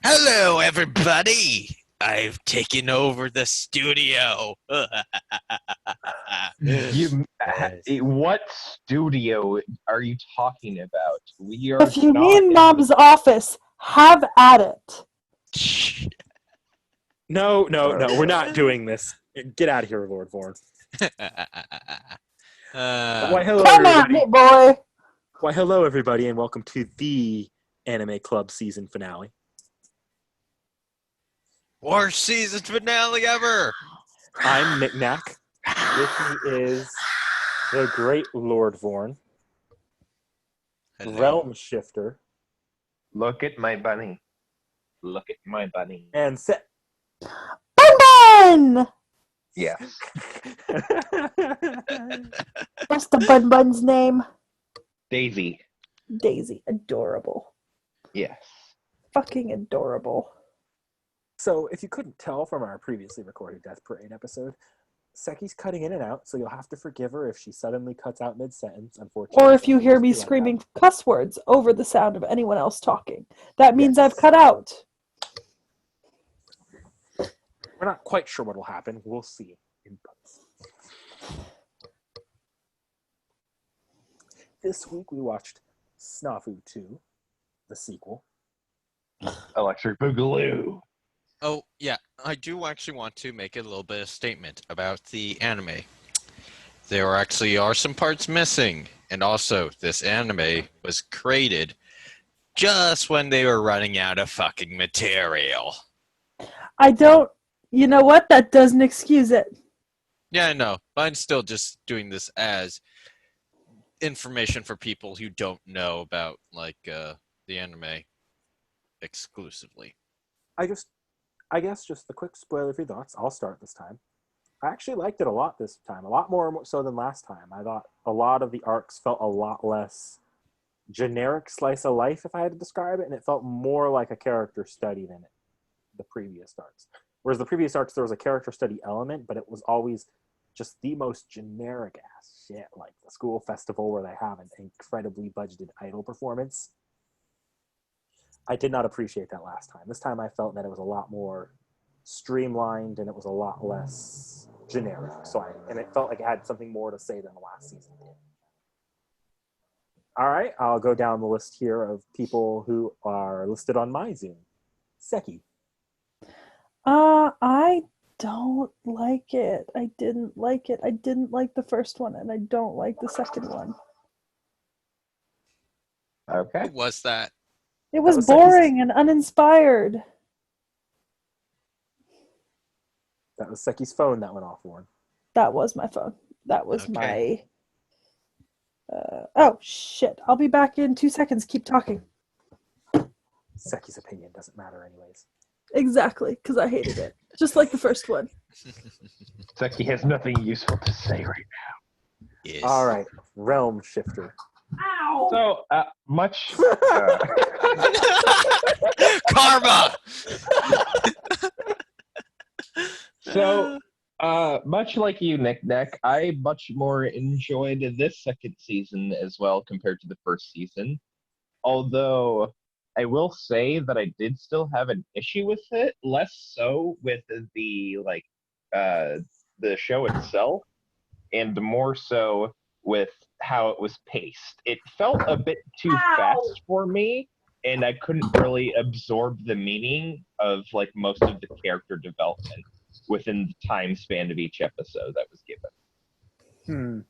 Hello, everybody! I've taken over the studio. What studio are you talking about? We are If you not need in Mom's office, have at it. No, we're not doing this. Get out of here, Lord Vorn. Why, hello, Come at everybody. me, boy. Why, hello, everybody, and welcome to the Anime Club season finale. Worst season finale ever! I'm Knick-Knack. With me is the great Lord Vorn, Hello. Realm Shifter, Look at my bunny. Look at my bunny. and Set. Bun Bun! Yes. What's the Bun Bun's name? Daisy. Daisy. Adorable. Yes. Fucking adorable. So, if you couldn't tell from our previously recorded Death Parade episode, Seki's cutting in and out, so you'll have to forgive her if she suddenly cuts out mid-sentence, unfortunately. Or if you hear me Just be like screaming that. cuss words over the sound of anyone else talking. That means Yes. I've cut out. We're not quite sure what will happen. We'll see. Inputs. This week we watched SNAFU 2, the sequel. Electric Boogaloo. Oh, yeah, I do actually want to make a little bit of statement about the anime. There actually are some parts missing, and also, this anime was created just when they were running out of fucking material. I don't... You know what? That doesn't excuse it. Yeah, I know, but I'm still just doing this as information for people who don't know about, like, the anime exclusively. I guess just the quick spoiler-free thoughts. I'll start this time. I actually liked it a lot this time, a lot more so than last time. I thought a lot of the arcs felt a lot less generic slice of life, if I had to describe it, and it felt more like a character study than the previous arcs. Whereas the previous arcs, there was a character study element, but it was always just the most generic ass shit, like the school festival where they have an incredibly budgeted idol performance. I did not appreciate that last time. This time I felt that it was a lot more streamlined and it was a lot less generic. And it felt like it had something more to say than the last season did. All right, I'll go down the list here of people who are listed on my Zoom. Seki. I don't like it. I didn't like it. I didn't like the first one, and I don't like the second one. Okay. Who was that? It was was boring and uninspired. That was Seki's phone that went off, Warren. That was my phone. That was Okay. my... oh, shit. I'll be back in 2 seconds. Keep talking. Seki's opinion doesn't matter anyways. Exactly, because I hated it. Just like the first one. Seki has nothing useful to say right Yes. All right, Realm Shifter. Ow! now. So, much... Karma! So, much like you, Knick-Knack, I much more enjoyed this second season as well compared to the first season. Although, I will say that I did still have an issue with it, less so with the show itself, and more so with how it was paced. It felt a bit too fast for me, and I couldn't really absorb the meaning of like most of the character development within the time span of each episode that was given.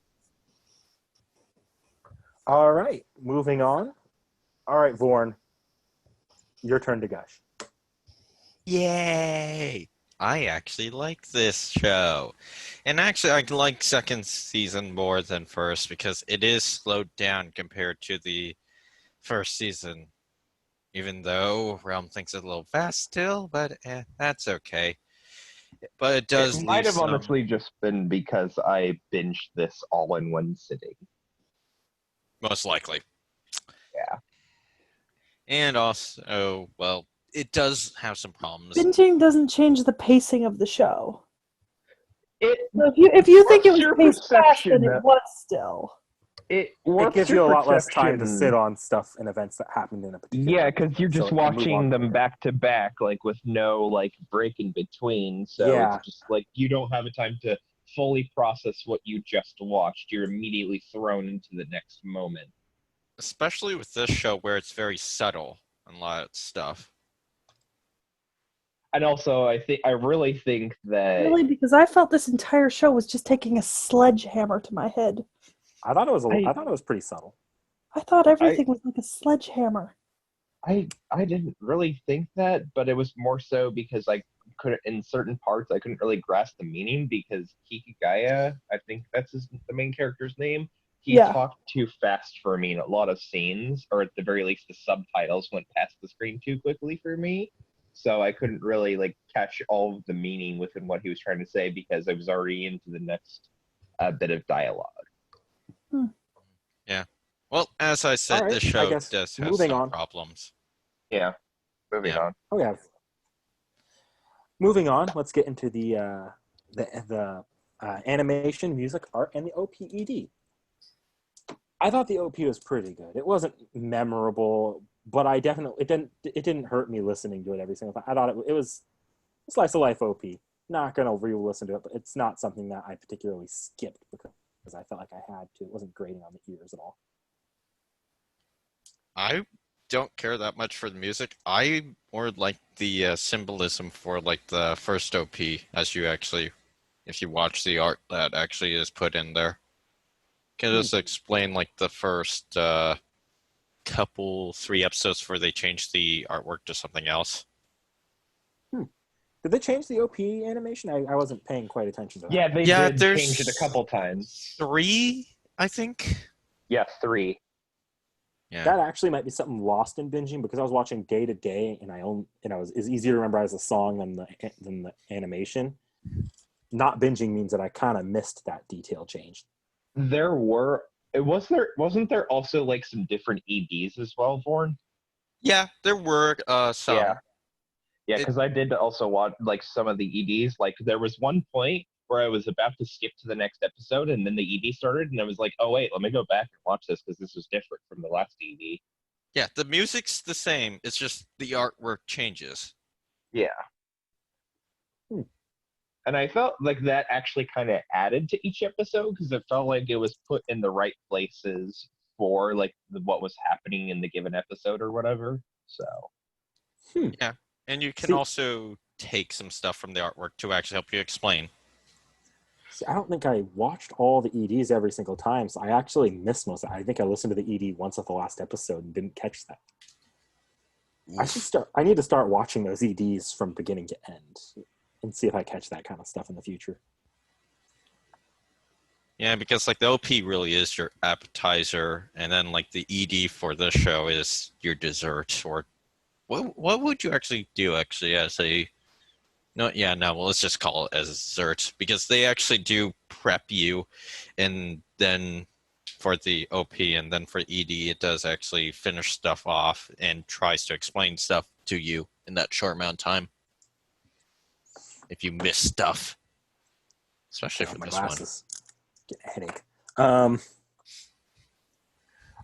All right, moving on. All right, Vorn, your turn to gush. Yay! I actually like this show. And actually, I like second season more than first because it is slowed down compared to the first season. Even though Realm thinks it's a little fast still, but that's okay. But it does It might leave have some... honestly just been because I binged this all in one sitting. Most likely. Yeah. And also, well, it does have some problems. Binging doesn't change the pacing of the show. It So if you think it What's was your paced fast, then perception it of- was still. it It warps gives your you a lot less time to perception. sit on stuff and events that happened in a particular Yeah, episode, because you're so just it can move on watching them quicker. back to back, like with no like break in between. So Yeah. it's just like you don't have a time to fully process what you just watched. You're immediately thrown into the next moment. Especially with this show where it's very subtle and a lot of stuff. And also, I really think that Really, because I felt this entire show was just taking a sledgehammer to my head. I thought it was I- I thought it was pretty subtle. I thought everything was like a sledgehammer. I didn't really think that, but it was more so because I couldn't in certain parts I couldn't really grasp the meaning because Kikigaya, I think that's the main character's name. He Yeah. talked too fast for me in a lot of scenes, or at the very least the subtitles went past the screen too quickly for me. So I couldn't really like catch all of the meaning within what he was trying to say because I was already into the next bit of dialogue. Yeah. Well, as I said, All right, this I show guess does have moving some on. problems. Yeah. Moving Yeah. on. Oh yeah. Moving on, let's get into the animation, music, art, and the OPED. I thought the OP was pretty good. It wasn't memorable, but it didn't hurt me listening to it every single time. I thought it was a slice of life OP. Not gonna re-listen to it, but it's not something that I particularly skipped because I felt like I had to. It wasn't grating on the ears at all. I don't care that much for the music. I more like the symbolism for like the first OP, as you actually, if you watch the art that actually is put in there. Can you just explain like the first couple 3 episodes where they changed the artwork to something else? Did they change the OP animation? I wasn't paying quite attention to that. Yeah, they Yeah, did there's change it a couple times. 3, I think. Yeah, 3. Yeah. That actually might be something lost in binging because I was watching day to day, and it's easier to remember as a song than the animation. Not binging means that I kind of missed that detail change. Wasn't there also like some different EDs as well, Vaughn? Yeah, there were some. Yeah, because I did also watch like some of the EDs. Like there was one point where I was about to skip to the next episode, and then the ED started, and I was like, "Oh wait, let me go back and watch this because this was different from the last ED." Yeah, the music's the same. It's just the artwork changes. Yeah. And I felt like that actually kind of added to each episode because it felt like it was put in the right places for like what was happening in the given episode or whatever. So. Yeah, and you can also take some stuff from the artwork to actually help you explain. See, I don't think I watched all the EDs every single time, so I actually missed most of it. I think I listened to the ED once at the last episode and didn't catch that. I need to start watching those EDs from beginning to end and see if I catch that kind of stuff in the future. Yeah, because like the OP really is your appetizer, and then like the ED for this show is your dessert. Or what would you actually do actually as a well, let's just call it as a dessert because they actually do prep you, and then for the OP and then for ED it does actually finish stuff off and tries to explain stuff to you in that short amount of time. If you miss stuff, especially for this one. Get a headache.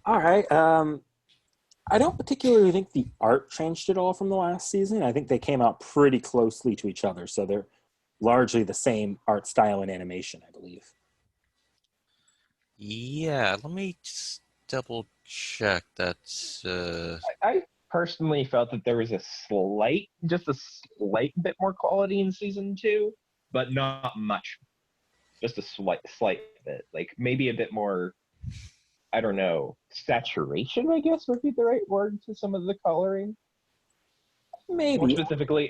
All right. I don't particularly think the art changed at all from the last season. I think they came out pretty closely to each other, so they're largely the same art style and animation, I believe. Yeah, let me just double check. That's I personally felt that there was just a slight bit more quality in season 2, but not much. Just a slight bit. Like maybe a bit more, I don't know, saturation, I guess would be the right word to some of the coloring. Maybe.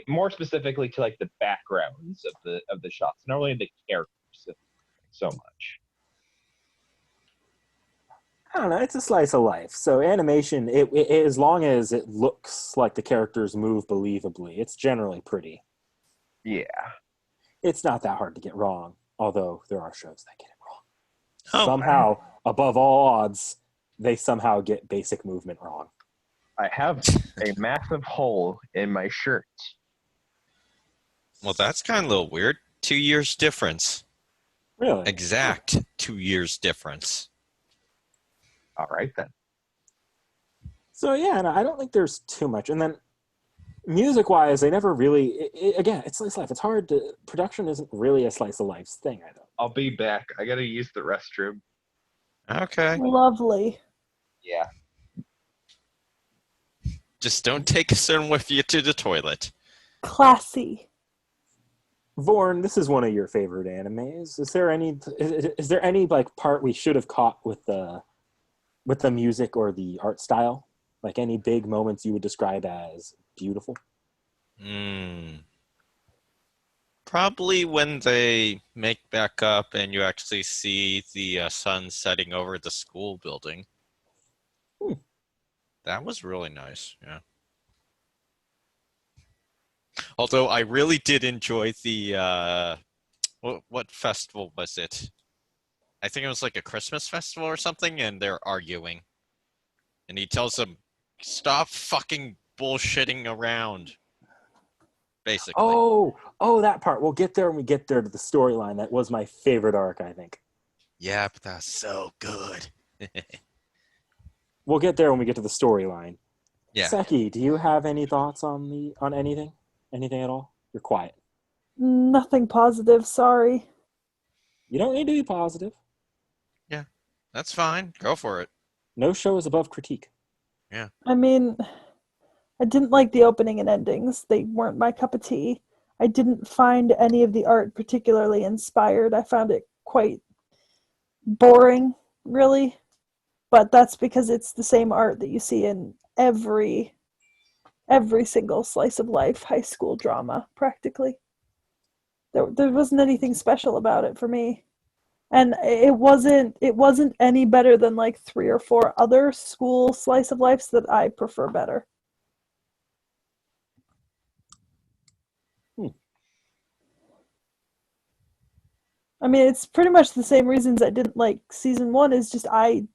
More specifically to like the backgrounds of the shots, not only the characters so much. I don't know. It's a slice of life. So animation, as long as it looks like the characters move believably, it's generally pretty. Yeah. It's not that hard to get wrong, although there are shows that get it wrong. Oh, somehow, above all odds, they somehow get basic movement wrong. I have a massive hole in my shirt. well, that's kind of a little weird. 2 years difference. Really? Exact 2 years difference. All right then. So yeah, no, I don't think there's too much. And then music-wise, they never really. Again, it's slice of life. It's hard to. Production isn't really a slice of life thing. I don't. I'll be back. I gotta use the restroom. Okay. Lovely. Yeah. Just don't take a son with you to the toilet. Classy. Vorn, this is one of your favorite animes. Is there any? Is there any like part we should have caught with the music or the art style? Like any big moments you would describe as beautiful? Probably when they make back up and you actually see the sun setting over the school building. That was really nice, yeah. Although I really did enjoy the, what festival was it? I think it was like a Christmas festival or something, and they're arguing. And he tells them, stop fucking bullshitting around. Basically. Oh, that part. We'll get there when we get there to the storyline. That was my favorite arc, I think. Yeah, but that's so good. We'll get there when we get to the storyline. Yeah. Seki, do you have any thoughts on anything? Anything at all? You're quiet. Nothing positive, sorry. You don't need to be positive. Yeah, that's fine. Go for it. No show is above critique. Yeah. I mean, I didn't like the opening and endings. They weren't my cup of tea. I didn't find any of the art particularly inspired. I found it quite boring, really. But that's because it's the same art that you see in every single slice of life high school drama, practically. There wasn't anything special about it for me. And it wasn't any better than like 3 or 4 other school slice of lives that I prefer better. I mean, it's pretty much the same reasons I didn't like season 1, is just I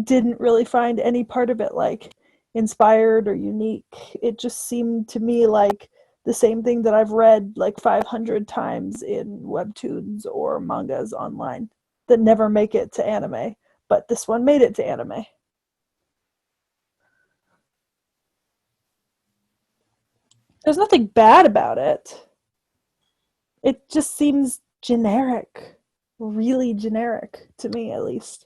didn't really find any part of it like inspired or unique. It just seemed to me like the same thing that I've read like 500 times in webtoons or mangas online that never make it to anime, but this one made it to anime. There's nothing bad about it. It just seems generic, really generic to me, at least.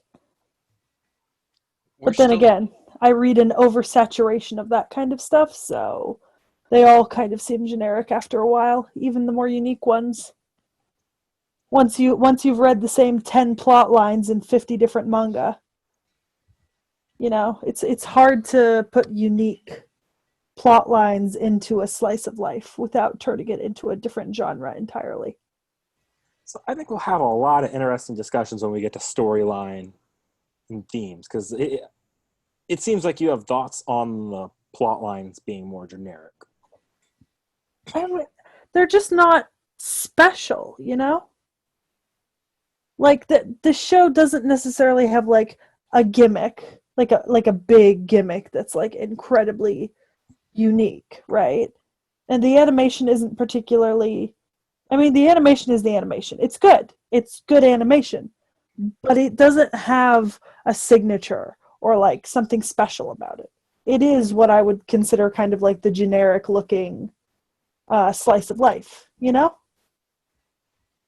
But then again, I read an oversaturation of that kind of stuff, so they all kind of seem generic after a while, even the more unique ones. Once you've read the same 10 plot lines in 50 different manga, you know, it's hard to put unique plot lines into a slice of life without turning it into a different genre entirely. So I think we'll have a lot of interesting discussions when we get to storyline and themes, because it seems like you have thoughts on the plot lines being more generic. They're just not special, you know? Like the show doesn't necessarily have like a gimmick, like a big gimmick that's like incredibly unique, right? And the animation isn't particularly, I mean, the animation is the animation. It's good. It's good animation. But it doesn't have a signature or like something special about it. It is what I would consider kind of like the generic looking slice of life, you know?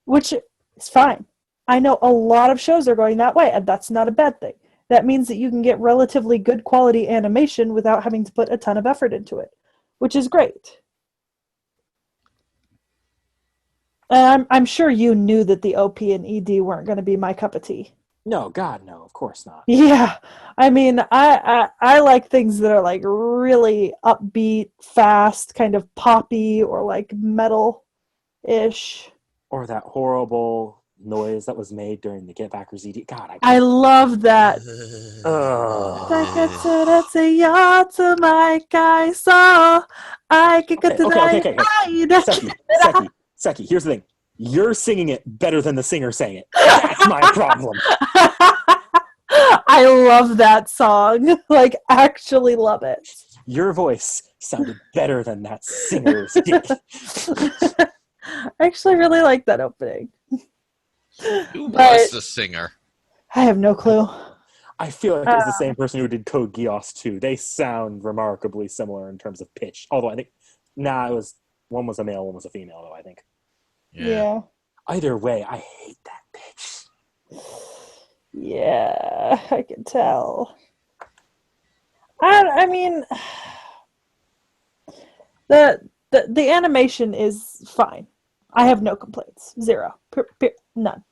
Which is fine. I know a lot of shows are going that way, and that's not a bad thing. That means that you can get relatively good quality animation without having to put a ton of effort into it, which is great. And I'm sure you knew that the OP and ED weren't going to be my cup of tea. No, God, no, of course not. Yeah, I mean, I like things that are like really upbeat, fast, kind of poppy, or like metal-ish. Or that horrible noise that was made during the Get Backers ED. God, I love that. Okay. Seki, here's the thing. You're singing it better than the singer sang it. That's my problem. I love that song. Like, actually love it. Your voice sounded better than that singer's did. I actually really like that opening. Who was the singer? I have no clue. I feel like it was the same person who did Code Geass too. They sound remarkably similar in terms of pitch. Although I think, one was a male, one was a female, though, I think. Yeah. Either way, I hate that pitch. Yeah, I can tell. I mean, the animation is fine. I have no complaints. Zero. None.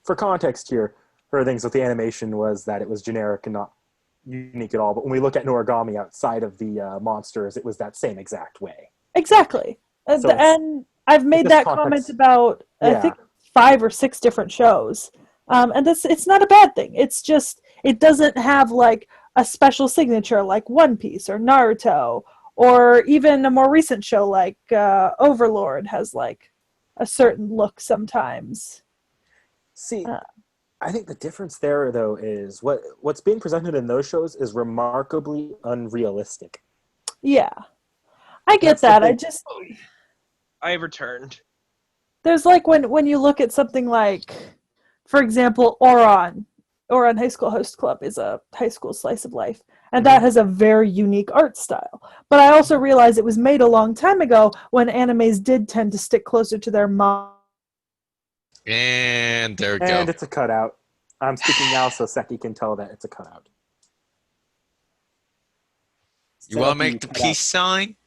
For context here, her things with the animation was that it was generic and not unique at all. But when we look at Noragami outside of the monsters, it was that same exact way. Exactly. So and I've made that comment about, I think, 5 or 6 different shows. And it's not a bad thing. It's just, it doesn't have like a special signature like One Piece or Naruto, or even a more recent show like Overlord has like a certain look sometimes. See, I think the difference there, though, is what's being presented in those shows is remarkably unrealistic. Yeah. I get that. I returned. There's like when you look at something like, for example, Ouran High School Host Club is a high school slice of life, and that has a very unique art style. But I also realize it was made a long time ago when animes did tend to stick closer to their mom. And there we go. And it's a cutout. I'm speaking now so Seki can tell that it's a cutout. You want to make the peace sign?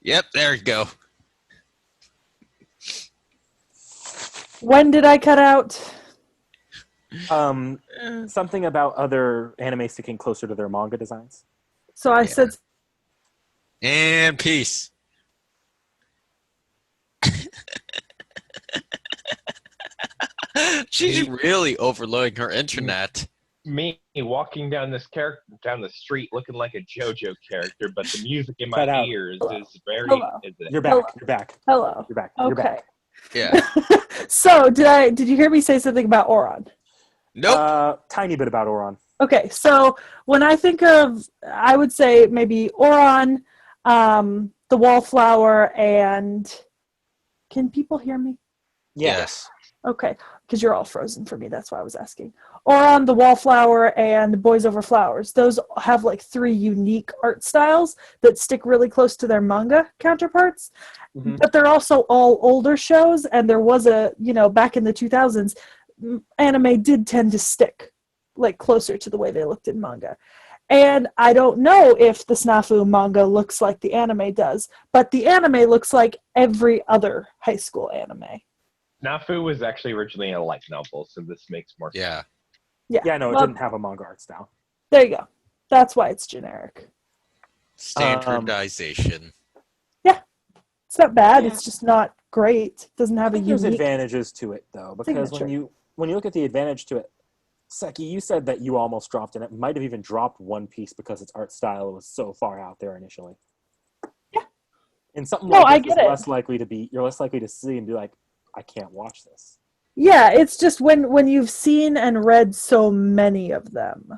Yep, there you go. When did I cut out? Something about other anime sticking closer to their manga designs. So I said... And peace. She's really overloading her internet. Me walking down the street looking like a JoJo character, but the music in my ears is very... You're back. You're back. Hello. You're back. Okay. You're back. Yeah. So did you hear me say something about Ouran? Nope. Tiny bit about Ouran. Okay, so when I think of, I would say maybe Ouran, the Wallflower, and can people hear me? Yes. Okay, because you're all frozen for me. That's why I was asking. Ouran, the Wallflower, and Boys Over Flowers. Those have like 3 unique art styles that stick really close to their manga counterparts. Mm-hmm. But they're also all older shows, and there was back in the 2000s, anime did tend to stick like closer to the way they looked in manga. And I don't know if the SNAFU manga looks like the anime does, but the anime looks like every other high school anime. SNAFU was actually originally a light novel, so this makes more sense. Yeah, no, it didn't have a manga art style. There you go. That's why it's generic. Standardization. Yeah. It's not bad, it's just not great. It doesn't have a unique... There's advantages to it, though, because when you look at the advantage to it, Seki, you said that you almost dropped, and it might have even dropped One Piece because its art style was so far out there initially. Yeah. And something like this is less likely to be, you're less likely to see and be like, I can't watch this. Yeah, it's just when you've seen and read so many of them,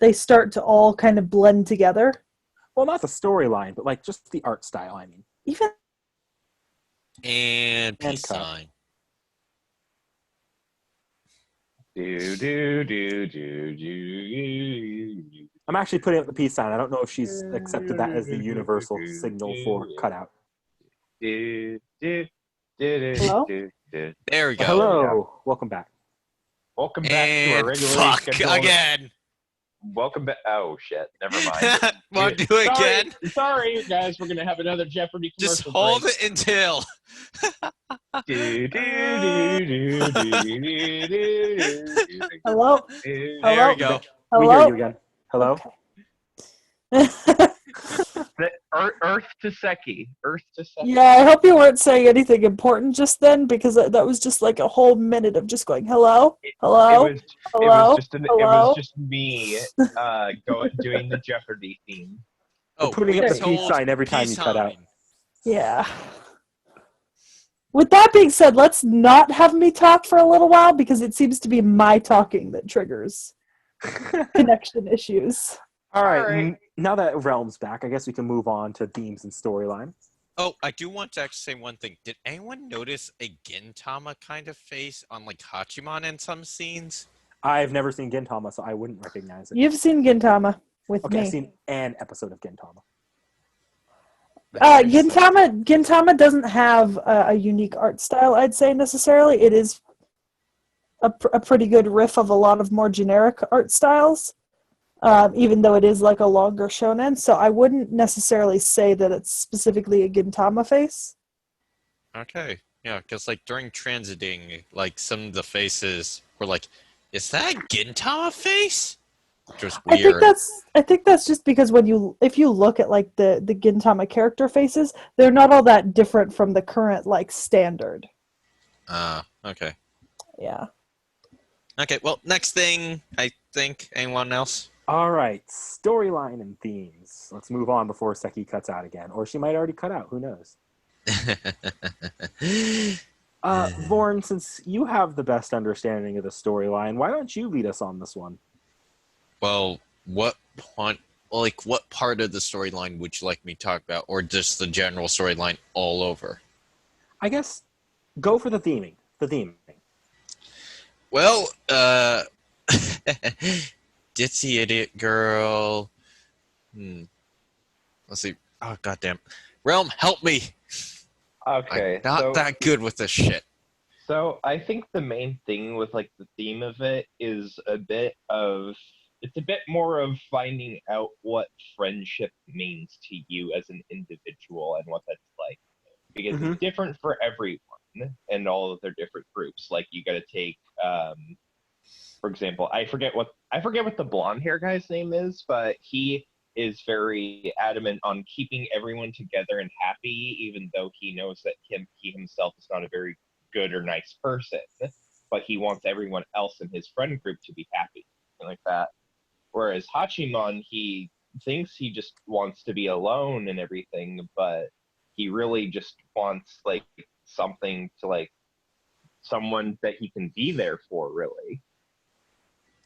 they start to all kind of blend together. Well, not the storyline, but like just the art style, I mean. Even... And peace sign. I'm actually putting up the peace sign. I don't know if she's accepted that as the universal signal for cutout. Hello? There we go. Hello. Welcome back. Welcome back to our regularly scheduled... again. Welcome back. Oh, shit. Never mind. Want to do it again? Sorry, guys. We're going to have another Jeopardy commercial. Just hold it until... Hello? There we go. Hello? We hear you again. Hello? Okay. Earth to Seki. Earth to Seki. Yeah, I hope you weren't saying anything important just then, because that was just like a whole minute of just going, hello? Hello? It was just me doing the Jeopardy theme. Oh, putting up the peace sign every time you cut out. Yeah. With that being said, let's not have me talk for a little while, because it seems to be my talking that triggers connection issues. All right. Now that Realm's back, I guess we can move on to themes and storyline. Oh, I do want to actually say one thing. Did anyone notice a Gintama kind of face on like Hachiman in some scenes? I've never seen Gintama, so I wouldn't recognize it. You've seen Gintama with Okay, me. I've seen an episode of Gintama. Gintama doesn't have a unique art style, I'd say, necessarily. It is a pretty good riff of a lot of more generic art styles, even though it is like a longer shonen. So I wouldn't necessarily say that it's specifically a Gintama face. Okay. Yeah, because like during transiting, like some of the faces were like, is that a Gintama face? Which was weird. I think that's just because if you look at like the Gintama character faces, they're not all that different from the current like standard. Okay. Yeah. Okay, well, next thing, I think. Anyone else? All right, storyline and themes. Let's move on before Seki cuts out again, or she might already cut out. Who knows? Vorn, since you have the best understanding of the storyline, why don't you lead us on this one? Well, what part of the storyline would you like me to talk about, or just the general storyline all over? I guess go for the theming. Well, ditzy idiot girl. Let's see. Oh, goddamn. Realm, help me. Okay, I'm not that good with this shit. So I think the main thing with like the theme of it is it's a bit more of finding out what friendship means to you as an individual and what that's like. Because it's different for everyone and all of their different groups. Like you gotta take for example, I forget what the blonde hair guy's name is, but he is very adamant on keeping everyone together and happy, even though he knows that he himself is not a very good or nice person, but he wants everyone else in his friend group to be happy, something like that. Whereas Hachiman, he thinks he just wants to be alone and everything, but he really just wants like something to like someone that he can be there for, really.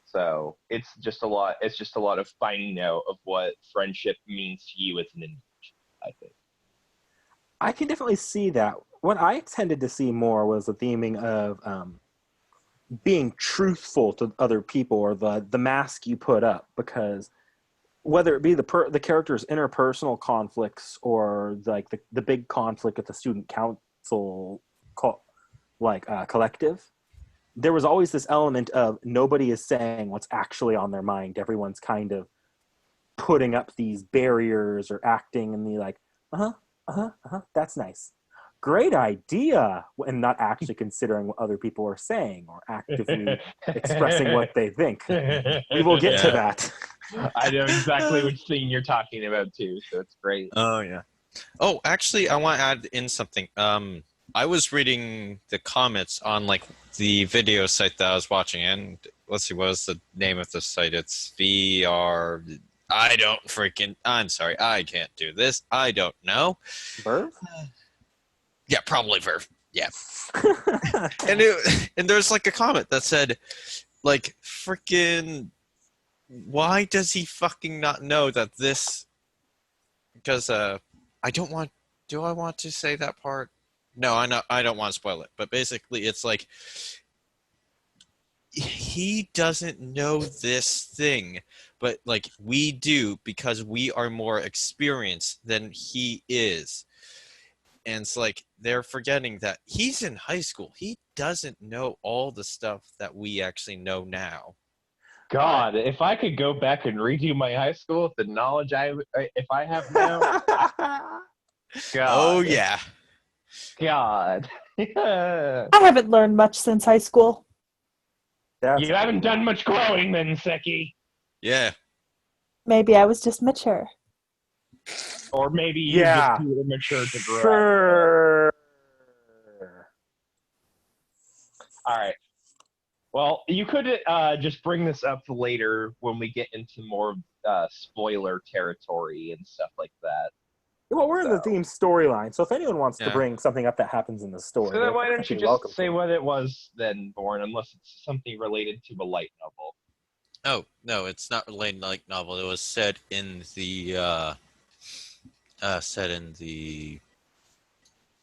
So it's just a lot of finding out of what friendship means to you as an individual, I think. I can definitely see that. What I tended to see more was the theming of being truthful to other people, or the mask you put up, because whether it be the character's interpersonal conflicts or like the big conflict with the student council collective, there was always this element of nobody is saying what's actually on their mind. Everyone's kind of putting up these barriers or acting in the like, that's nice. Great idea, and not actually considering what other people are saying or actively expressing what they think. We will get to that. I know exactly which scene you're talking about too, so it's great. Oh, yeah. Oh, actually, I want to add in something. I was reading the comments on like the video site that I was watching, and let's see, what was the name of the site? It's VR. I'm sorry, I can't do this. I don't know. Verve? Yeah, probably Verve. Yeah. and there's like a comment that said, like, freaking, why does he fucking not know that this? Because do I want to say that part? No, I don't want to spoil it. But basically, it's like he doesn't know this thing, but like we do because we are more experienced than he is. And it's like they're forgetting that he's in high school. He doesn't know all the stuff that we actually know now. God, if I could go back and redo my high school with the knowledge if I have now, God. Oh yeah. God. I haven't learned much since high school. You haven't done much growing then, Seki. Yeah. Maybe I was just mature. Or maybe you're just too immature to grow. Sure. All right. Well, you could just bring this up later when we get into more spoiler territory and stuff like that. Well, we're in the theme storyline, so if anyone wants to bring something up that happens in the story, so then why don't you just say what it was then, Born, unless it's something related to a light novel. Oh, no, it's not related to light novel. It was set in the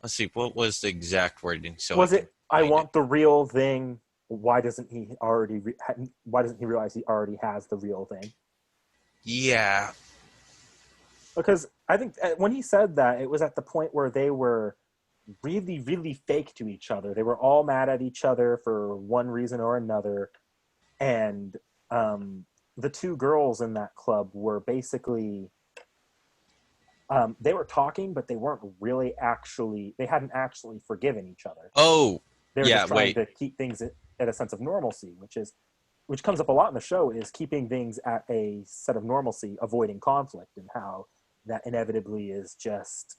Let's see, what was the exact wording? So Was can it, I find want the real thing? Why doesn't he why doesn't he realize he already has the real thing? Yeah. Because I think when he said that, it was at the point where they were really, really fake to each other. They were all mad at each other for one reason or another. And the two girls in that club were basically, they were talking, but they weren't really they hadn't actually forgiven each other. Oh, They were yeah, just trying wait. to keep things at a sense of normalcy, which comes up a lot in the show, is keeping things at a set of normalcy, avoiding conflict, and how that inevitably is just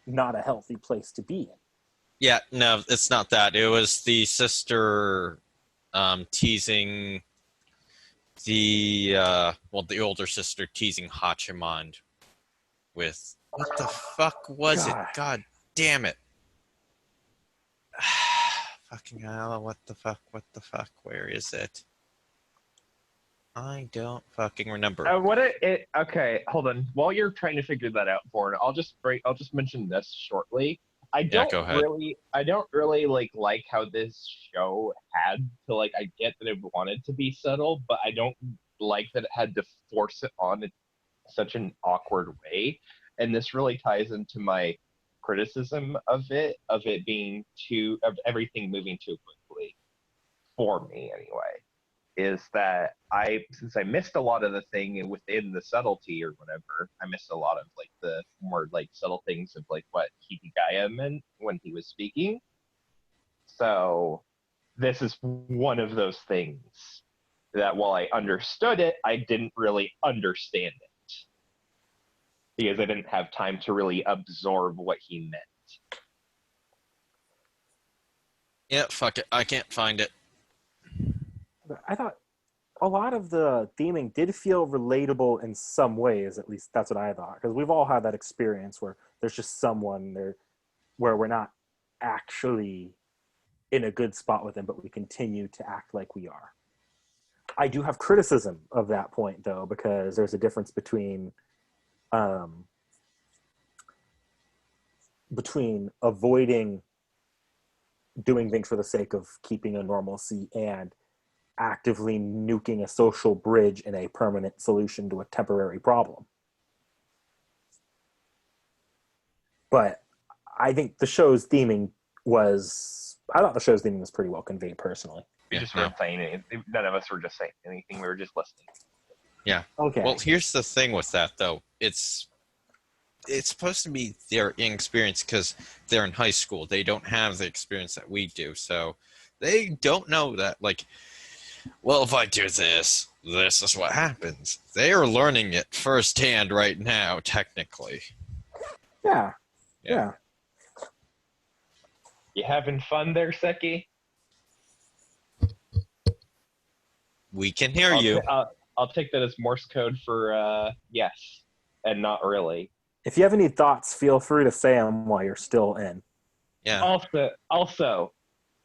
not a healthy place to be in. Yeah, no, it's not that. It was the sister teasing the older sister teasing Hachimand with, what the fuck was it? God. God damn it. Fucking hell, what the fuck, where is it? I don't fucking remember. Okay, hold on. While you're trying to figure that out, Born, I'll just mention this shortly. I Go ahead. don't really like how this show had to I get that it wanted to be subtle, but I don't like that it had to force it on in such an awkward way. And this really ties into my criticism of everything moving too quickly, for me anyway. Is that since I missed a lot of the thing within the subtlety or whatever, I missed a lot of the more subtle things of what Hikigaya meant when he was speaking. So this is one of those things that while I understood it, I didn't really understand it. Because I didn't have time to really absorb what he meant. Yeah, fuck it. I can't find it. I thought a lot of the theming did feel relatable in some ways, at least that's what I thought. Because we've all had that experience where there's just someone there where we're not actually in a good spot with them, but we continue to act like we are. I do have criticism of that point, though, because there's a difference between avoiding doing things for the sake of keeping a normalcy and actively nuking a social bridge in a permanent solution to a temporary problem. But I think the show's theming was pretty well conveyed personally. We just weren't saying anything. None of us were just saying anything. We were just listening. Yeah. Okay. Well, here's the thing with that, though. It's supposed to be their inexperience because they're in high school. They don't have the experience that we do. So they don't know that, well, if I do this, this is what happens. They are learning it firsthand right now, technically. Yeah. You having fun there, Seki? We can hear you. I'll take that as Morse code for yes, and not really. If you have any thoughts, feel free to say them while you're still in. Yeah. Also,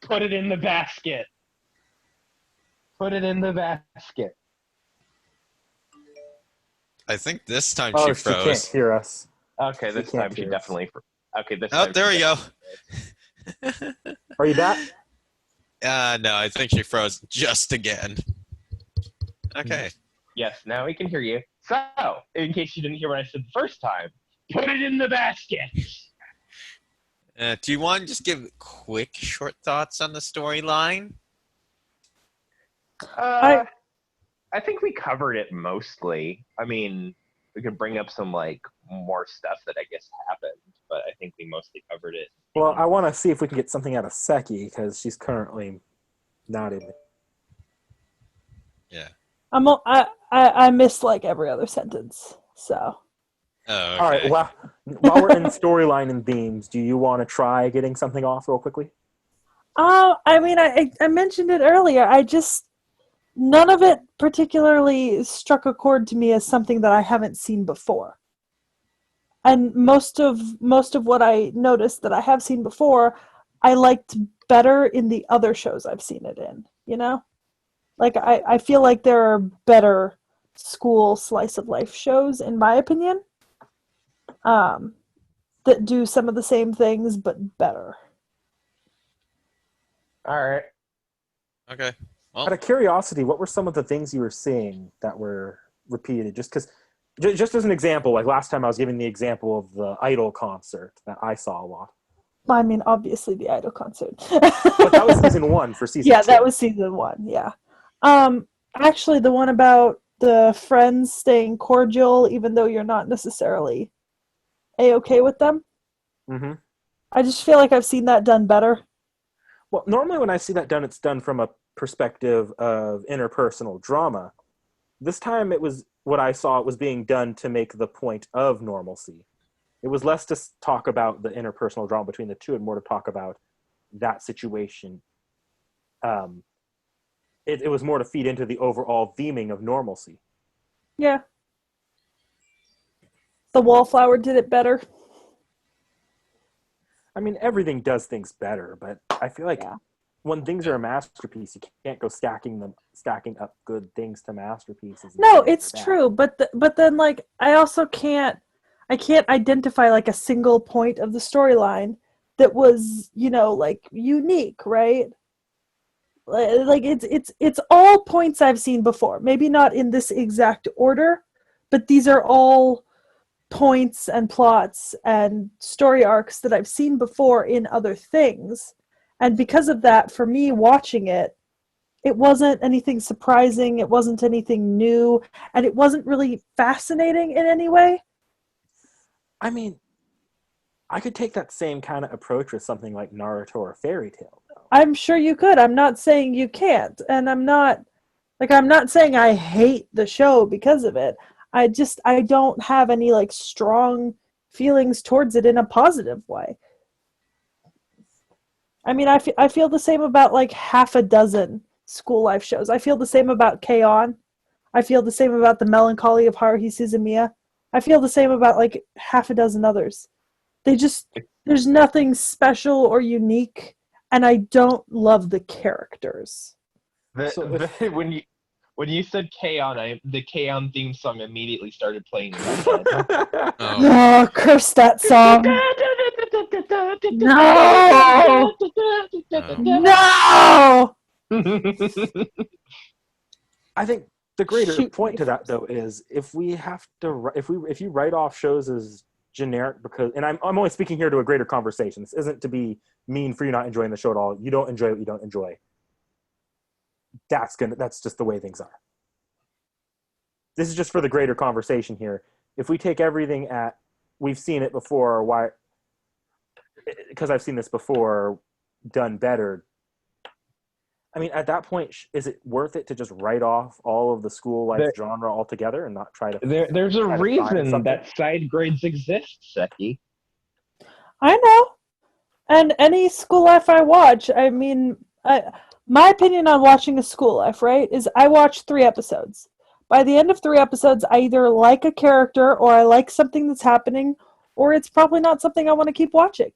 put it in the basket. Put it in the basket. I think this time she froze. She can't hear us. Okay, this time she definitely. Okay, this time. Oh, there we go. Are you back? No, I think she froze just again. Okay. Yes, now we can hear you. So, in case you didn't hear what I said the first time, put it in the basket. Do you want to just give quick, short thoughts on the storyline? I think we covered it mostly. I mean, we could bring up some more stuff that I guess happened, but I think we mostly covered it. Well, I want to see if we can get something out of Seki because she's currently not in. Yeah. I missed every other sentence. So. Oh, okay. All right. Well, while we're in storyline and themes, do you want to try getting something off real quickly? I mean, I mentioned it earlier. None of it particularly struck a chord to me as something that I haven't seen before. And most of what I noticed that I have seen before, I liked better in the other shows I've seen it in, I feel like there are better school slice of life shows, in my opinion, that that do some of the same things but better. All right. Okay. Well, Out of curiosity, what were some of the things you were seeing that were repeated? Just because, just as an example, like last time I was giving the example of the Idol concert that I saw a lot. I mean, obviously the Idol concert. But that was season 1 for season 2. Yeah, that was season 1. Yeah. Actually, the one about the friends staying cordial, even though you're not necessarily a-okay with them. Mm-hmm. I just feel like I've seen that done better. Well, normally when I see that done, it's done from a perspective of interpersonal drama. This time it was what I saw it was being done to make the point of normalcy. It was less to talk about the interpersonal drama between the two and more to talk about that situation. It was more to feed into the overall theming of normalcy. Yeah. The Wallflower did it better. I mean, everything does things better, but I feel like when things are a masterpiece, you can't go stacking up good things to masterpieces. No, it's true, but then like I also can't identify like a single point of the storyline that was, like unique, right? Like it's all points I've seen before. Maybe not in this exact order, but these are all points and plots and story arcs that I've seen before in other things. And because of that, for me watching it, it wasn't anything surprising, it wasn't anything new, and it wasn't really fascinating in any way. I mean, I could take that same kind of approach with something like Naruto or Fairy Tail. I'm sure you could. I'm not saying you can't. And I'm not saying I hate the show because of it. I don't have any like strong feelings towards it in a positive way. I mean, I feel the same about like half a dozen school life shows. I feel the same about K-On! I feel the same about The Melancholy of Haruhi Suzumiya. I feel the same about like half a dozen others. There's nothing special or unique, and I don't love the characters. When you said K-On!, the K-On! Theme song immediately started playing in my head. Oh, curse that song. No! No! I think the greater point to that though is if you write off shows as generic because, and I'm only speaking here to a greater conversation. This isn't to be mean for you not enjoying the show at all. You don't enjoy what you don't enjoy. That's just the way things are. This is just for the greater conversation here. If we take everything at we've seen it before, why? Because I've seen this before, done better. I mean, at that point, is it worth it to just write off all of the school life genre altogether and not try to? There's a reason that side grades exist, Seki. I know. And any school life I watch, I mean, my opinion on watching a school life, right, is I watch 3 episodes. By the end of 3 episodes, I either like a character or I like something that's happening, or it's probably not something I want to keep watching.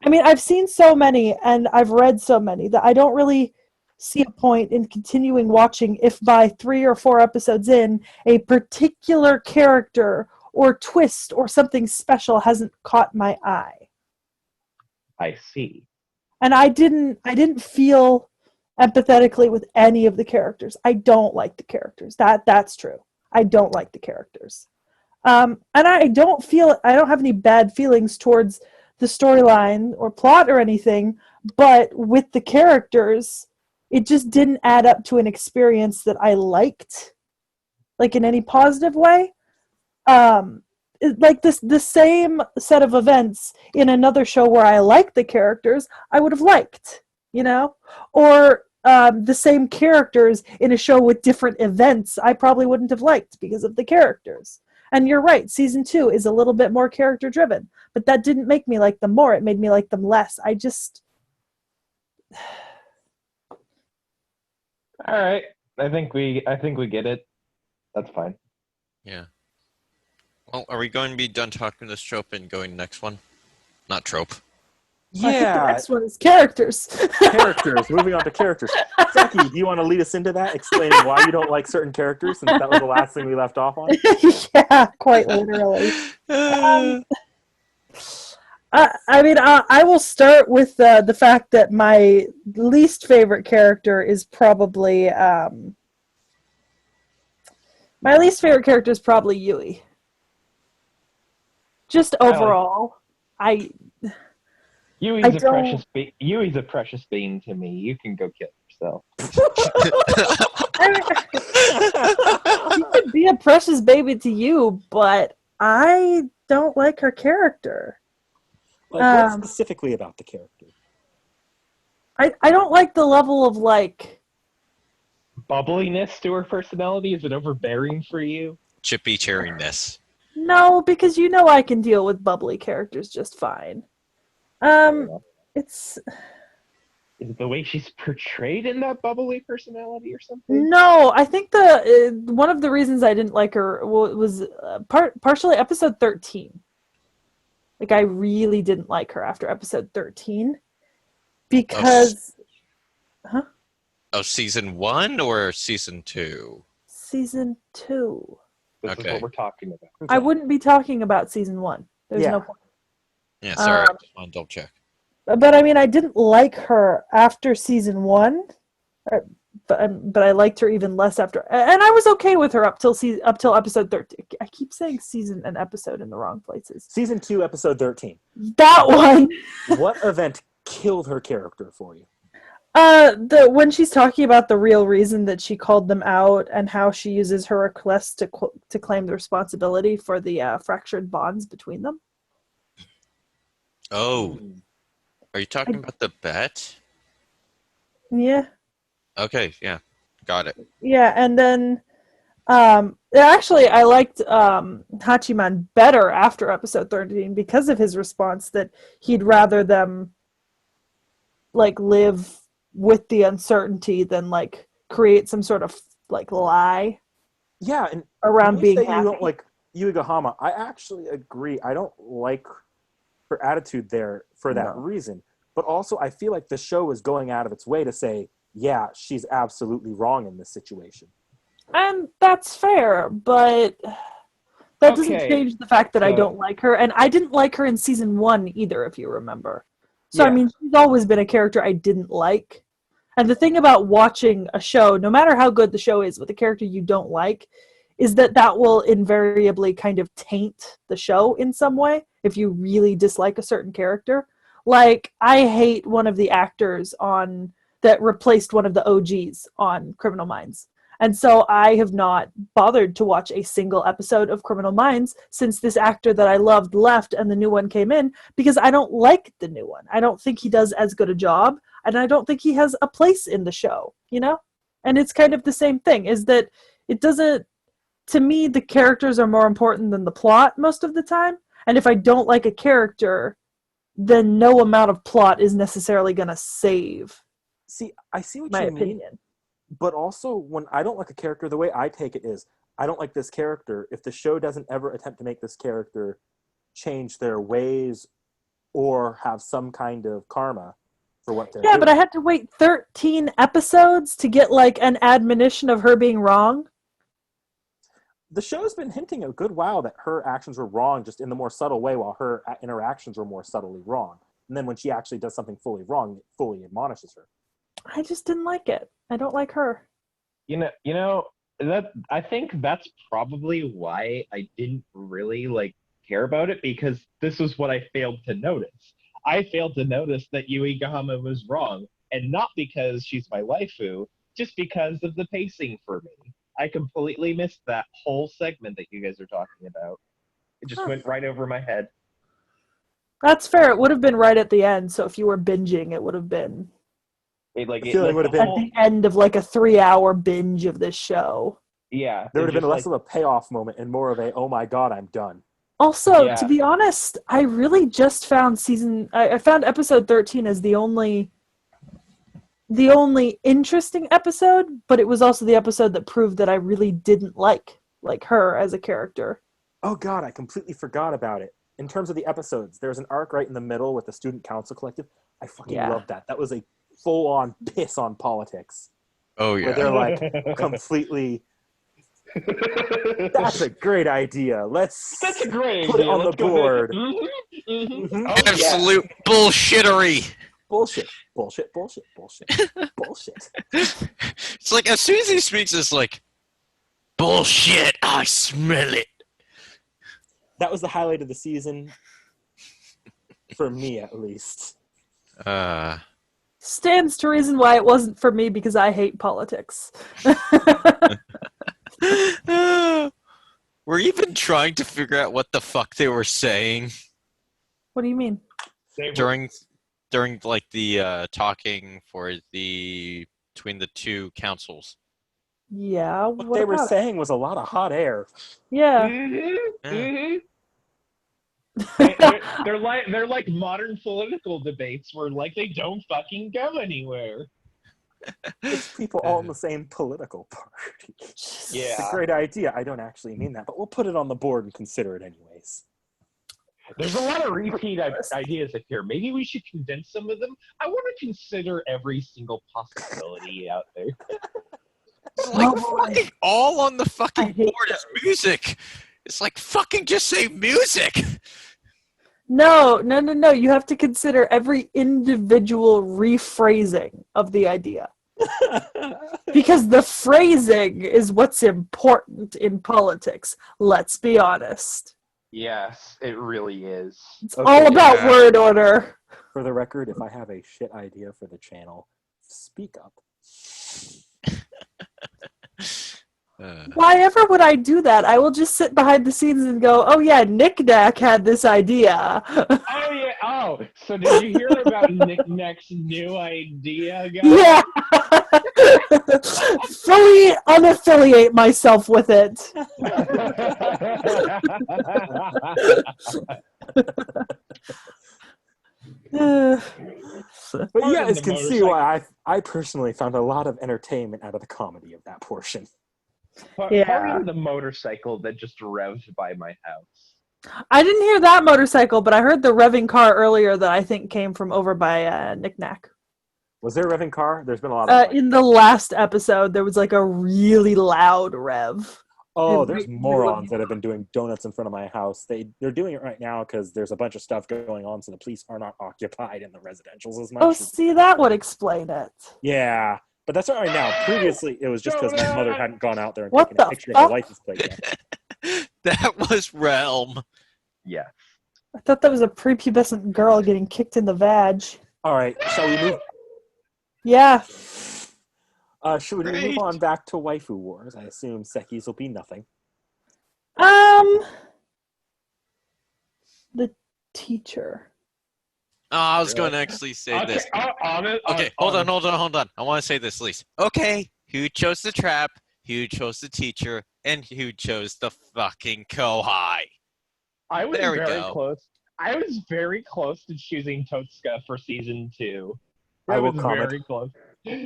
I mean, I've seen so many and I've read so many that I don't really see a point in continuing watching if by 3 or 4 episodes in, a particular character or twist or something special hasn't caught my eye. I see. And I didn't feel empathetically with any of the characters. I don't like the characters. That's true. I don't like the characters. And I don't have any bad feelings towards the storyline or plot or anything, but with the characters, it just didn't add up to an experience that I liked, like in any positive way. Like the same set of events in another show where I liked the characters, I would have liked, or the same characters in a show with different events, I probably wouldn't have liked because of the characters. And you're right, season 2 is a little bit more character driven, but that didn't make me like them more. It made me like them less. I just. All right. I think we get it. That's fine. Yeah. Well, are we going to be done talking this trope and going to the next one? Not trope. I think the next one is characters. Characters. Moving on to characters. Seki, do you want to lead us into that, explaining why you don't like certain characters, since that was the last thing we left off on? Yeah, quite literally. I will start with the fact that my least favorite character is probably Yui. Just overall, I Yui's a don't. Yui's a precious being to me. You can go kill yourself. I mean, she could be a precious baby to you, but I don't like her character. Like, what specifically about the character? I don't like the level of like bubbliness to her personality. Is it overbearing for you? Chippy cherryness. no, because you know I can deal with bubbly characters just fine. It's Is it the way she's portrayed in that bubbly personality or something? no. I think the one of the reasons I didn't like her was partially episode 13. Like I really didn't like her after episode 13 because, Oh, season 1 or season 2? Season 2. This is what we're talking about. Okay. I wouldn't be talking about season 1. There's no point. Yeah, sorry. I just want to double check. But I mean, I didn't like her after season 1, but I liked her even less after. And I was okay with her up till episode 13. I keep saying season and episode in the wrong places. Season 2, episode 13. That one. What event killed her character for you? When she's talking about the real reason that she called them out and how she uses her request to claim the responsibility for the fractured bonds between them. Oh, are you talking about the bet? Yeah. Okay, yeah, got it. Yeah, and then actually I liked Hachiman better after episode 13 because of his response that he'd rather them like live with the uncertainty than like create some sort of like lie. Yeah, and around being happy. You don't like Yuigahama. I actually agree. I don't like her attitude there for that reason. But also, I feel like the show is going out of its way to say, yeah, she's absolutely wrong in this situation. And that's fair, but that doesn't change the fact that I don't like her. And I didn't like her in season 1 either, if you remember. So, I mean, she's always been a character I didn't like. And the thing about watching a show, no matter how good the show is, with a character you don't like, is that will invariably kind of taint the show in some way if you really dislike a certain character. Like, I hate one of the actors that replaced one of the OGs on Criminal Minds. And so I have not bothered to watch a single episode of Criminal Minds since this actor that I loved left and the new one came in, because I don't like the new one. I don't think he does as good a job, and I don't think he has a place in the show, you know? And it's kind of the same thing, is that it doesn't, to me, the characters are more important than the plot most of the time. And if I don't like a character, then no amount of plot is necessarily going to save. See, I see what my you opinion. mean. But also, when I don't like a character, the way I take it is, I don't like this character. If the show doesn't ever attempt to make this character change their ways or have some kind of karma for what they're doing. But I had to wait 13 episodes to get like an admonition of her being wrong. The show's been hinting a good while that her actions were wrong, just in the more subtle way, while her interactions were more subtly wrong. And then when she actually does something fully wrong, it fully admonishes her. I just didn't like it. I don't like her. You know that I think that's probably why I didn't really care about it, because this was what I failed to notice. I failed to notice that Yuigahama was wrong, and not because she's my waifu, just because of the pacing for me. I completely missed that whole segment that you guys are talking about. It just went right over my head. That's fair. It would have been right at the end, so if you were binging, it would have been It would have been at the end of like a 3-hour binge of this show. Yeah. There would have been less of a payoff moment and more of a, oh my god, I'm done. Also, to be honest, I really just found I found episode 13 as the only interesting episode, but it was also the episode that proved that I really didn't like her as a character. Oh god, I completely forgot about it. In terms of the episodes, there's an arc right in the middle with the Student Council Collective. I fucking loved that. That was a full-on piss on politics. Oh, yeah. Where they're like completely That's a great idea. That's a great put it idea. on the Let's go board. Oh, Absolute bullshittery. Bullshit. Bullshit. Bullshit. Bullshit. Bullshit. It's like as soon as he speaks, it's like bullshit. I smell it. That was the highlight of the season, for me at least. Stands to reason why it wasn't for me because I hate politics. We're even trying to figure out what the fuck they were saying What do you mean? during like the talking for the between the two councils. Yeah, What they were about it? saying was a lot of hot air. Yeah. They're like modern political debates where like they don't fucking go anywhere. It's people all in the same political party. Yeah. It's a great idea. I don't actually mean that, but we'll put it on the board and consider it anyways. There's a lot of repeat ideas in here. Maybe we should condense some of them. I want to consider every single possibility out there. It's like fucking all on the fucking hate board is music. It's like fucking just say music. No. You have to consider every individual rephrasing of the idea. Because the phrasing is what's important in politics. Let's be honest. Yes, it really is. It's Okay, all about yeah. word order. For the record, if I have a shit idea for the channel, speak up. Why ever would I do that? I will just sit behind the scenes and go, oh yeah, Nick Nack had this idea. Oh yeah. Oh, so did you hear about Nick Nack's new idea, guys? Yeah. Fully unaffiliate myself with it. But you Pardon guys the can see why I personally found a lot of entertainment out of the comedy of that portion. Yeah. Pardon the motorcycle that just revved by my house. I didn't hear that motorcycle, but I heard the revving car earlier that I think came from over by Nick Nack. Was there a revving car? There's been a lot of In the last episode, there was like a really loud rev. Oh, It there's really- morons that have been doing donuts in front of my house. They're doing it right now because there's a bunch of stuff going on, so the police are not occupied in the residentials as much. Oh, see, that would explain it. Yeah, but that's not right now. Previously, it was just because my mother hadn't gone out there and What taken a the picture of the fuck? license plate yet. That was Realm. Yeah. I thought that was a prepubescent girl getting kicked in the vag. All right, shall we move? Yeah. Should we move Great. on back to waifu wars? I assume Sekis will be nothing. The teacher. Oh, I was going to actually say this. Okay, hold on. I want to say this, Lise. Okay, who chose the trap? Who chose the teacher? And who chose the fucking kohai? I was There we very go. close. I was very close to choosing Totsuka for season 2. I will was comment. very close.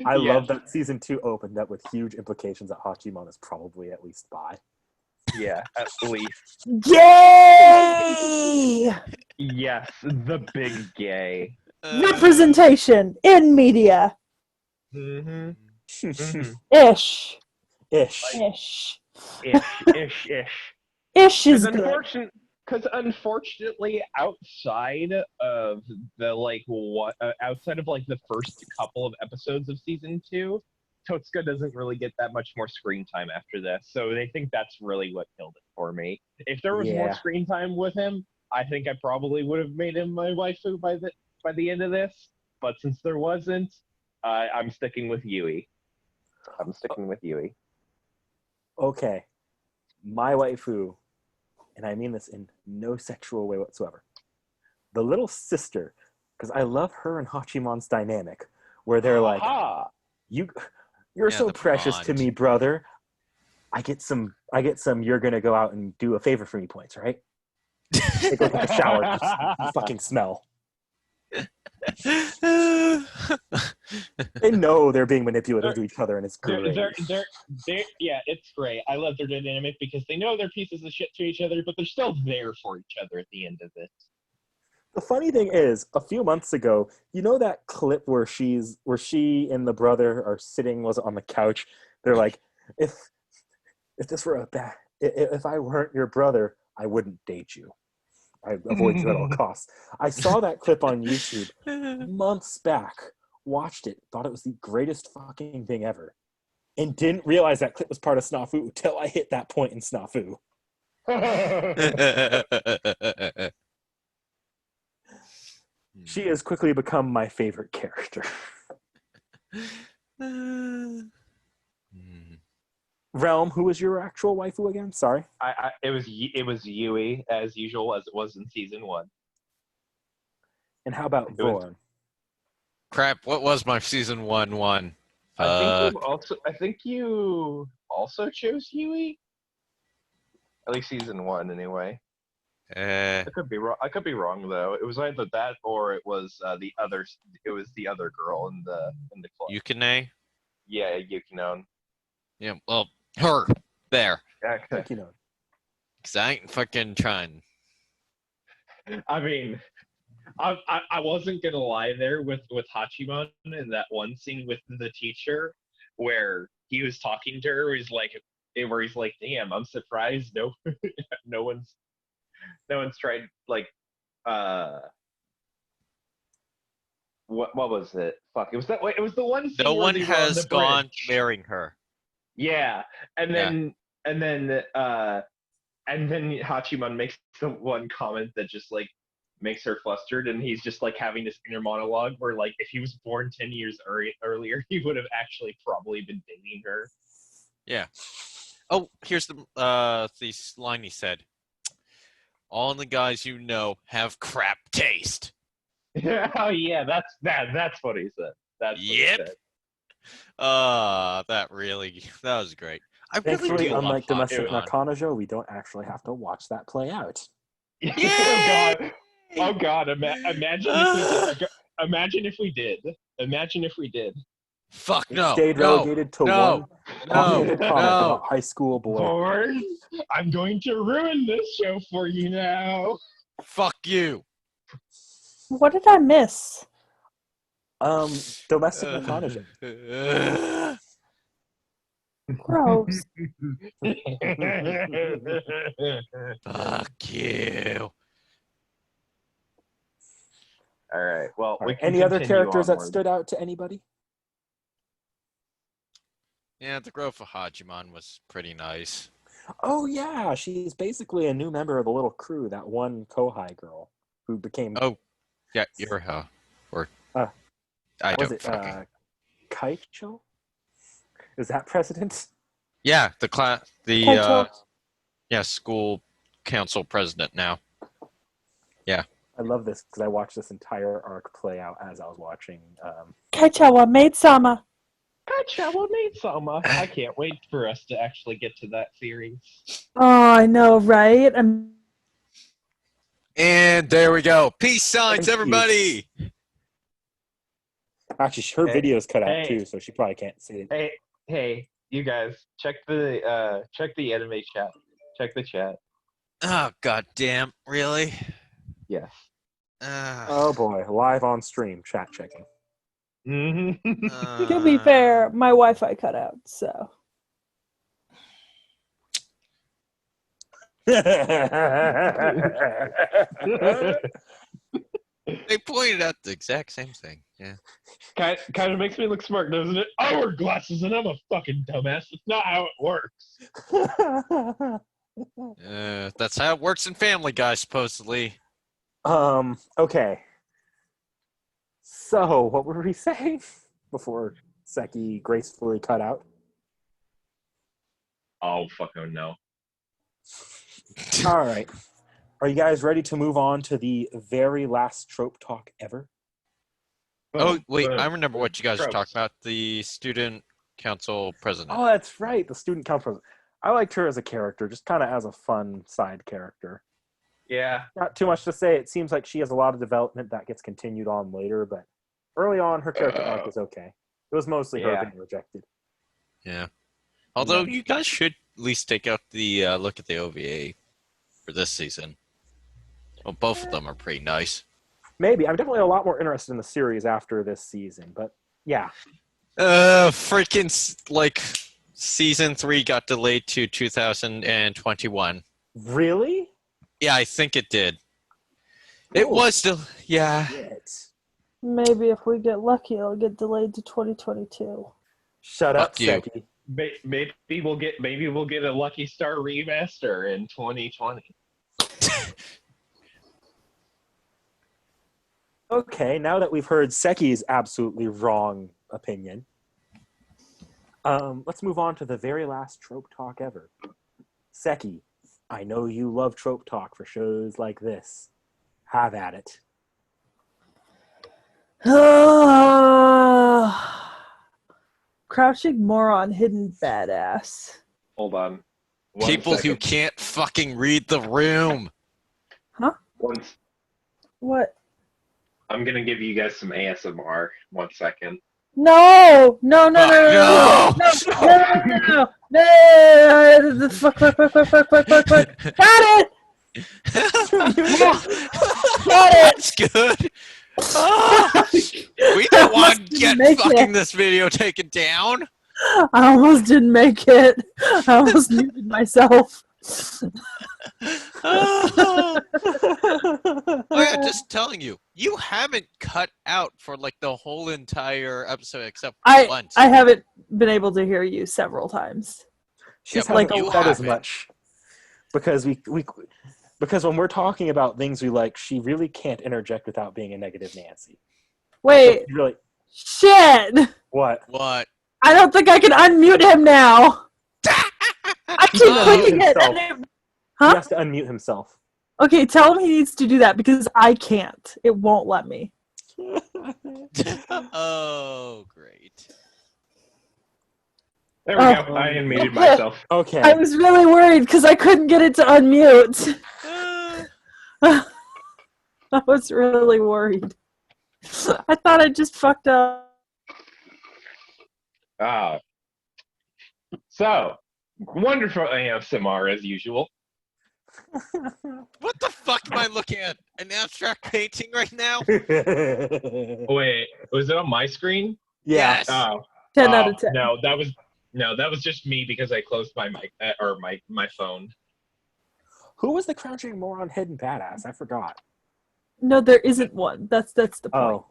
I love that season 2 opened up with huge implications that Hachimon is probably at least bi. Yeah, at least. Gay! Yes, the big gay. Representation in media. Mm-hmm. Ish. Ish. Ish. Ish. Ish is good. Because unfortunately, outside of the outside of the first couple of episodes of season 2, Totsuka doesn't really get that much more screen time after this. So they think that's really what killed it for me. If there was more Yeah. screen time with him, I think I probably would have made him my waifu by the end of this. But since there wasn't, I'm sticking with Yui. Okay. My waifu, and I mean this in no sexual way whatsoever. The little sister, because I love her and Hachimon's dynamic, where they're like, you're Yeah, so the precious to bond. me, brother. I get some you're gonna go out and do a favor for me points, right? They go take a shower. You fucking smell. They know they're being manipulative to each other, and it's great. Yeah, it's great. I love their dynamic because they know they're pieces of shit to each other, but they're still there for each other at the end of it. The funny thing is, a few months ago, you know that clip where she and the brother are sitting on the couch. They're like, if if this were if I weren't your brother, I wouldn't date you. I avoid you at all costs. I saw that clip on YouTube months back, watched it, thought it was the greatest fucking thing ever, and didn't realize that clip was part of SNAFU till I hit that point in SNAFU. She has quickly become my favorite character. Realm, who was your actual waifu again? Sorry. It was Yui as usual as it was in season 1. And how about Vorn? Crap, what was my season 1? I think you also chose Yui. At least season 1, anyway. I could be wrong though. It was either that or it was the other. It was the other girl in the club. Yukine? Yeah, Yukino. Yeah, well, her. There. Yeah, Yukino. Because I ain't fucking trying. I mean, I wasn't gonna lie there with Hachiman in that one scene with the teacher where he was talking to her. Where he's like, "Damn, I'm surprised. No one's tried like what was it? Fuck, it was the one scene No where one they were on has the gone bridge. marrying her. Yeah, and then Hachiman makes the one comment that just like makes her flustered, and he's just like having this inner monologue where like if he was born 10 years earlier, he would have actually probably been dating her. Yeah. Oh, here's the line he said. All the guys you know have crap taste. Oh yeah, that's what he said. That's what he said. That was great. I really Thankfully, do unlike love Domestic Hachiman. Nakanajo, we don't actually have to watch that play out. Oh god! Imagine if we did. Imagine if we did. Fuck We no. stayed relegated to one offhanded comment about high school boy. Boys, I'm going to ruin this show for you now. Fuck you. What did I miss? Domestic Nakanajo. Gross. Fuck you. All right. Well, we can any other continue characters that onward. stood out to anybody? Yeah, the growth of Hachiman was pretty nice. Oh yeah, she's basically a new member of the little crew. That one Kohai girl who became. Oh, yeah, Yuriha. Or I was don't it fucking. Kaicho? Is that president? Yeah, Kaito. school council president now. Yeah. I love this because I watched this entire arc play out as I was watching. Kaichawa made sama. I can't wait for us to actually get to that series. Oh, I know, right? And there we go. Peace signs, Thank you. everybody. Actually, her video's cut out Hey. too, so she probably can't see it. Hey, you guys, check the anime chat. Check the chat. Oh, goddamn. Really? Yes. Oh boy, live on stream, chat checking. To be fair, my Wi-Fi cut out, so. They pointed out the exact same thing. Yeah. Kind of makes me look smart, doesn't it? I wear glasses and I'm a fucking dumbass. It's not how it works. That's how it works in Family Guy, supposedly. Okay. So, what were we saying before Seki gracefully cut out? Oh, fucking no. All right. Are you guys ready to move on to the very last trope talk ever? Oh, wait, I remember what you guys were Tropes. talking about. The student council president. Oh, that's right. The student council. I liked her as a character, just kind of as a fun side character. Yeah. Not too much to say. It seems like she has a lot of development that gets continued on later, but early on, her character arc was okay. It was mostly her being rejected. Yeah. Although you guys should at least take out the look at the OVA for this season. Well, both of them are pretty nice. Maybe. I'm definitely a lot more interested in the series after this season, but yeah. Freaking, like, season 3 got delayed to 2021. Really? Yeah, I think it did. It Oh, was still, yeah. shit. Maybe if we get lucky, it'll get delayed to 2022. Shut up, Fuck you. Seki. Maybe we'll get a Lucky Star remaster in 2020. Okay, now that we've heard Seki's absolutely wrong opinion, let's move on to the very last trope talk ever. Seki, I know you love trope talk for shows like this. Have at it. Crouching Moron, Hidden Badass. Hold on. One People who second. can't fucking read the room. What? I'm gonna give you guys some ASMR. 1 second. No! No! No! Fuck, No! no! No! No! No! Fuck! Got it! Got it! That's good. Oh, we don't want to get make fucking it. this video taken down. I almost didn't make it. I almost muted myself. Oh, yeah, just telling you, you haven't cut out for like the whole entire episode except for once. I haven't been able to hear you several times. She's Yeah, like like a a lot as haven't. much because because when we're talking about things we like, she really can't interject without being a negative Nancy. Wait, She really, shit! what? What? I don't think I can unmute him now. I keep can unmute clicking it. himself. and it- He Huh? has to unmute himself. Okay, tell him he needs to do that because I can't. It won't let me. Oh, great. There we Oh. go. I unmuted myself. Okay. I was really worried because I couldn't get it to unmute. I was really worried. I thought I just fucked up. So, wonderful ASMR as usual. What the fuck am I looking at? An abstract painting right now? Wait, was it on my screen? yeah. Yes. Oh, 10 out of 10. No, that was just me because I closed my mic or my phone. Who was the crouching moron hidden badass? I forgot. No, there isn't one. That's the point. Oh.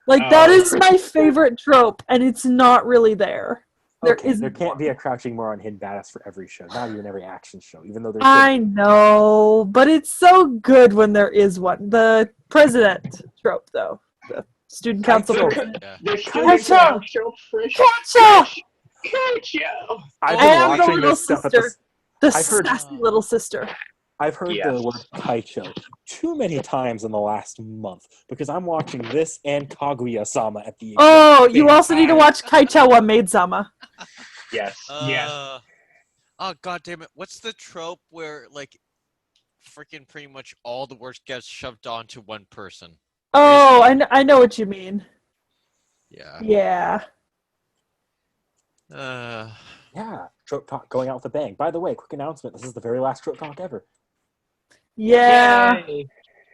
Like, that Oh. is my favorite trope, and it's not really there. There Okay, isn't there can't one. be a crouching moron hidden badass for every show, not even every action show, even though there's I know, but it's so good when there is one. The president trope, though. The student council So- president. Yeah. The Catch students up! are so fresh. Catch up! I've And been the watching little this stuff at sister. The I've heard- sassy little sister. I've heard Yes. the word kaicho too many times in the last month because I'm watching this and Kaguya-sama at the exact Oh, you same also need to time. watch Kaichawa Maid-sama. Yes. Oh, god damn it. What's the trope where, like, freaking pretty much all the work gets shoved onto one person? Oh, I know what you mean. Yeah. Yeah. Yeah, trope talk going out with a bang. By the way, quick announcement: this is the very last trope talk ever. Yeah. Yay.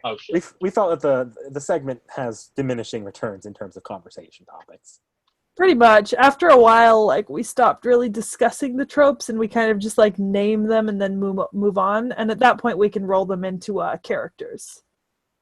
Oh shit. We felt that the segment has diminishing returns in terms of conversation topics. Pretty much. After a while, like, we stopped really discussing the tropes and we kind of just, like, name them and then move on. And at that point, we can roll them into characters.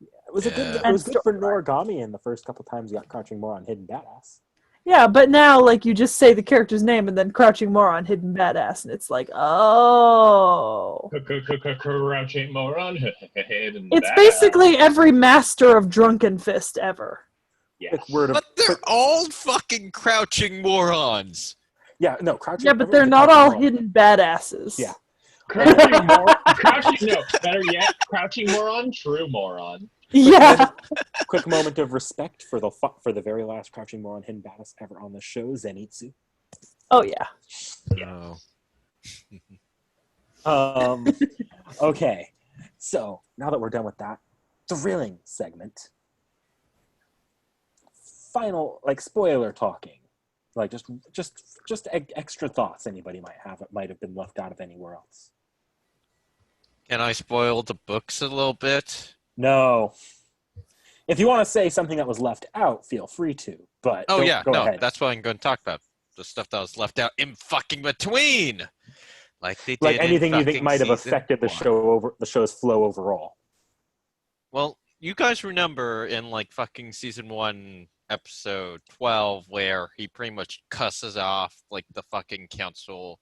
It was Yeah. it was good for Noragami in the first couple times you got crouching moron hidden badass. Yeah, but now, like, you just say the character's name and then Crouching Moron, Hidden Badass, and it's like, oh. Crouching moron. It's basically every master of Drunken Fist ever. Yes. Like word of, But they're all fucking crouching morons. yeah, no crouching. Yeah, but everyone's they're a not crouching all moron. hidden badasses. Yeah. Crouching, no, better yet, crouching moron, true moron. Yeah. Quick moment of respect for the very last crouching moron hidden badass ever on the show, Zenitsu. Oh, yeah. Oh. Okay, so now that we're done with that thrilling segment, final like spoiler talking, like just extra thoughts anybody might have that might have been left out of anywhere else. Can I spoil the books a little bit? No. If you want to say something that was left out, feel free to. But Oh, go yeah. go No, ahead. that's what I'm going to talk about. the stuff that was left out in fucking between, like they did Like anything in you think fucking might have season affected the one. show's flow overall. Well, you guys remember in like fucking season 1, episode 12, where he pretty much cusses off like the fucking council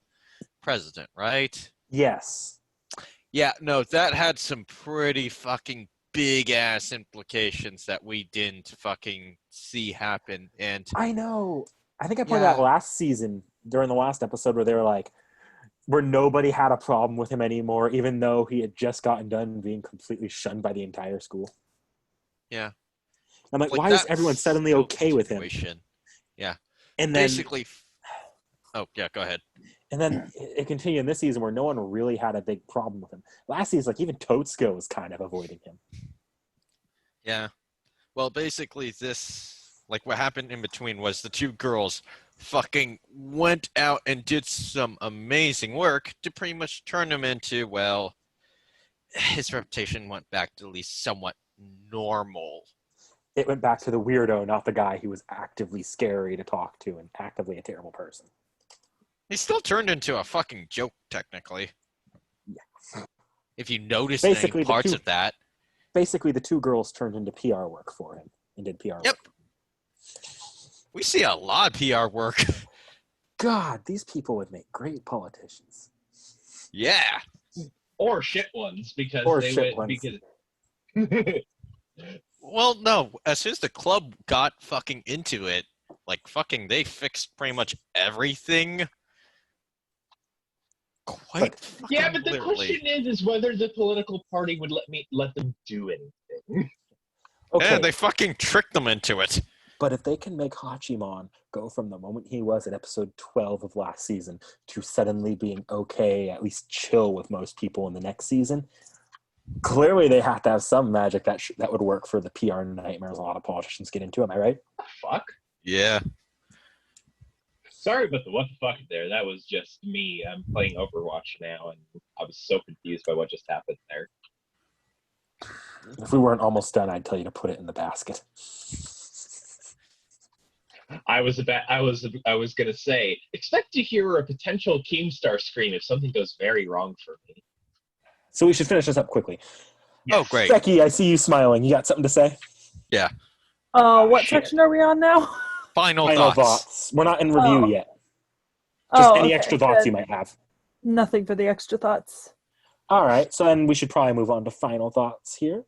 president, right? Yes. Yeah, no, that had some pretty fucking big ass implications that we didn't fucking see happen. And I know. I think I pointed out yeah, last season during the last episode where they were like, where nobody had a problem with him anymore, even though he had just gotten done being completely shunned by the entire school. yeah. I'm like, Like why is that everyone suddenly whole okay with him? situation. Yeah. And then, Basically, oh, yeah, go ahead. and then it continued in this season where no one really had a big problem with him. Last season, like even Totsko was kind of avoiding him. Yeah. Well, basically, this, like, what happened in between was the two girls fucking went out and did some amazing work to pretty much turn him into, well, his reputation went back to at least somewhat normal. It went back to the weirdo, not the guy who was actively scary to talk to and actively a terrible person. He still turned into a fucking joke, technically. Yeah. If you noticed Basically, any parts of that. Basically, the two girls turned into PR work for him and did PR Yep. work. We see a lot of PR work. God, these people would make great politicians. Yeah. Or shit ones, because Or they shit would, ones. because Well, no. As soon as the club got fucking into it, like fucking, they fixed pretty much everything. Quite fucking yeah, but the clearly. question is whether the political party would let them do anything. Okay, And they fucking tricked them into it. but if they can make Hachimon go from the moment he was in episode 12 of last season to suddenly being okay, at least chill with most people in the next season, clearly they have to have some magic that would work for the PR nightmares a lot of politicians get into. Am I right? Fuck. Yeah. Sorry about the what the fuck there. That was just me. I'm playing Overwatch now, and I was so confused by what just happened there. If we weren't almost done, I'd tell you to put it in the basket. I was gonna say, expect to hear a potential Keemstar scream if something goes very wrong for me. So we should finish this up quickly. Yes. Oh, great. Becky, I see you smiling. You got something to say? Yeah. What shit. section are we on now? Final Final thoughts. thoughts. We're not in review Oh. yet. Just any okay, extra thoughts you good. might have. Nothing for the extra thoughts. All right, so then we should probably move on to final thoughts here.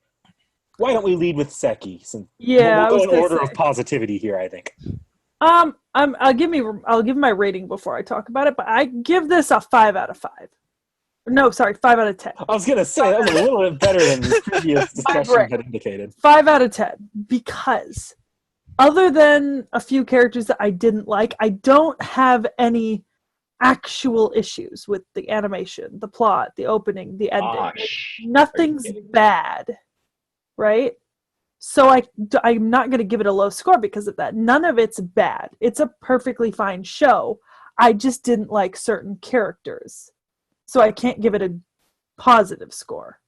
Why don't we lead with Seki? Since Yeah, I we'll was go in gonna order say. of positivity here, I think. I'll give my rating before I talk about it, but I give this a 5 out of 5. No, sorry, 5 out of 10. I was gonna say that was a little bit better than the previous discussion brain. had indicated. 5 out of 10 because other than a few characters that I didn't like, I don't have any actual issues with the animation, the plot, the opening, the ending. Nothing's bad, right? So I'm not going to give it a low score because of that. None of it's bad. It's a perfectly fine show. I just didn't like certain characters. So I can't give it a positive score.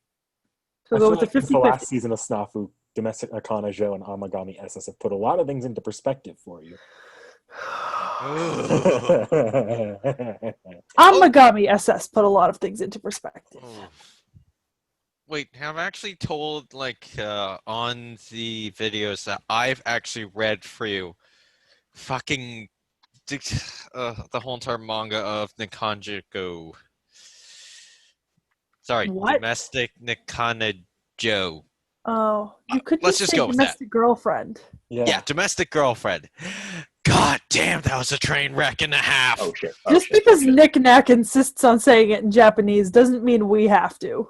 So I we'll go feel with the like 50-50. the last season of SNAFU, Domestic Arcana Joe and Amagami SS have put a lot of things into perspective for you. Amagami SS put a lot of things into perspective. Wait, have I actually told, like, on the videos that I've actually read through fucking the whole entire manga of Nikonjiku. Sorry, What? Domestic Nikana Joe. Oh, you could Let's just just say go with that. domestic girlfriend. Yeah, Domestic Girlfriend. God damn, that was a train wreck and a half. Oh shit. Just because Nick Knack insists on saying it in Japanese doesn't mean we have to.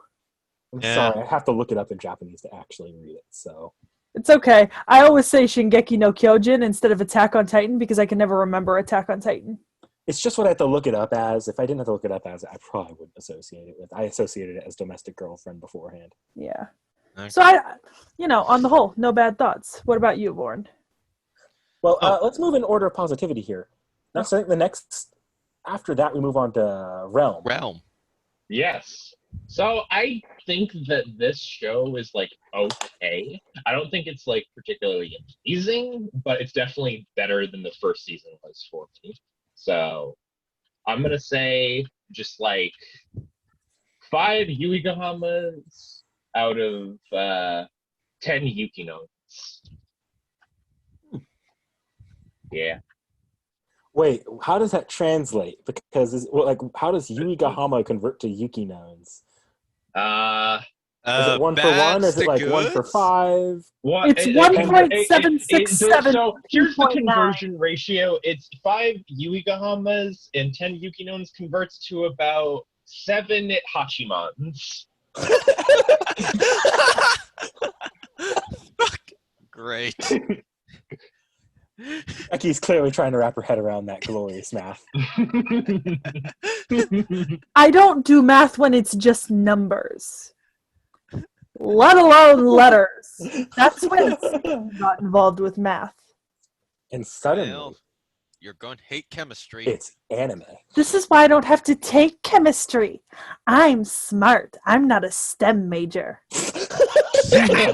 I'm Yeah. sorry, I have to look it up in Japanese to actually read it, so... It's okay. I always say Shingeki no Kyojin instead of Attack on Titan because I can never remember Attack on Titan. It's just what I have to look it up as. If I didn't have to look it up as, I probably wouldn't associate it with. I associated it as Domestic Girlfriend beforehand. Yeah. Okay. So on the whole, no bad thoughts. What about you, Lauren? Well, let's move in order of positivity here. Next, I think after that, we move on to Realm. Realm. Yes. So I think that this show is like okay. I don't think it's like particularly amazing, but it's definitely better than the first season was for me. So I'm gonna say just like 5 Yuigahamas out of 10 Yukinos. Yeah. Wait, how does that translate? Because how does Yuigahama convert to Yukinons? Is it 1 for 1? Is Bads it to like 1 for goods? 5? What? It's 1.767. So here's the conversion ratio. It's 5 Yuigahamas and 10 Yukinons converts to about 7 Hachimans. Great. Becky's clearly trying to wrap her head around that glorious math. I don't do math when it's just numbers, let alone letters. That's when Sam got involved with math. And suddenly, Well, you're going to hate chemistry. it's anime. This is why I don't have to take chemistry. I'm smart. I'm not a STEM major. Okay.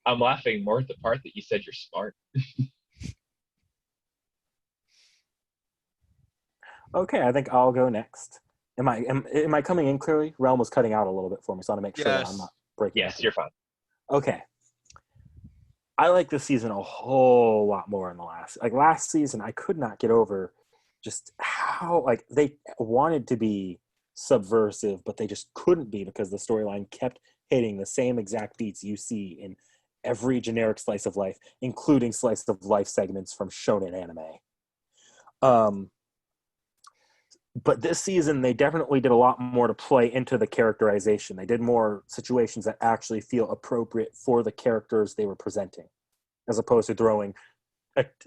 I'm laughing more at the part that you said you're smart. Okay, I think I'll go next. Am I coming in clearly? Realm was cutting out a little bit for me, so I want to make sure that I'm not breaking. Yes, you're fine. Okay. I like this season a whole lot more than the last season. I could not get over just how they wanted to be subversive, but they just couldn't be because the storyline kept hitting the same exact beats you see in every generic slice of life, including slice of life segments from shonen anime. But this season, they definitely did a lot more to play into the characterization. They did more situations that actually feel appropriate for the characters they were presenting, as opposed to throwing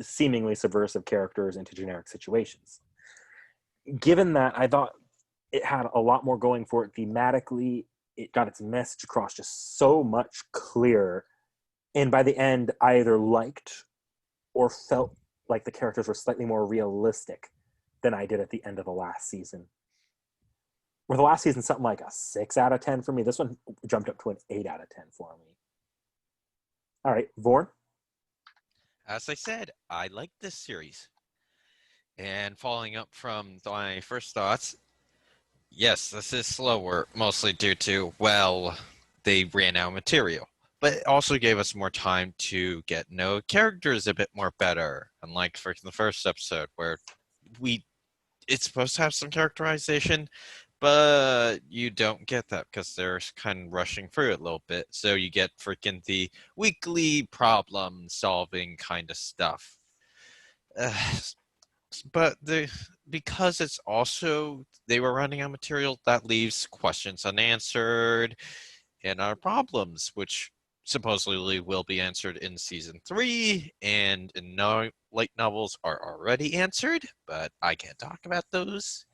seemingly subversive characters into generic situations. Given that, I thought it had a lot more going for it thematically. It got its message across just so much clearer. And by the end, I either liked or felt like the characters were slightly more realistic than I did at the end of the last season. Where the last season, something like a 6 out of 10 for me. This one jumped up to an 8 out of 10 for me. All right, Vorn? As I said, I like this series. And following up from my first thoughts, yes, this is slower, mostly due to, well, they ran out of material. But it also gave us more time to get to know characters a bit more better. Unlike for the first episode, where it's supposed to have some characterization, but you don't get that because they're kind of rushing through it a little bit. So you get freaking the weekly problem solving kind of stuff. But because it's also they were running out of material, that leaves questions unanswered and our problems, which supposedly will be answered in season 3 and in light novels are already answered, but I can't talk about those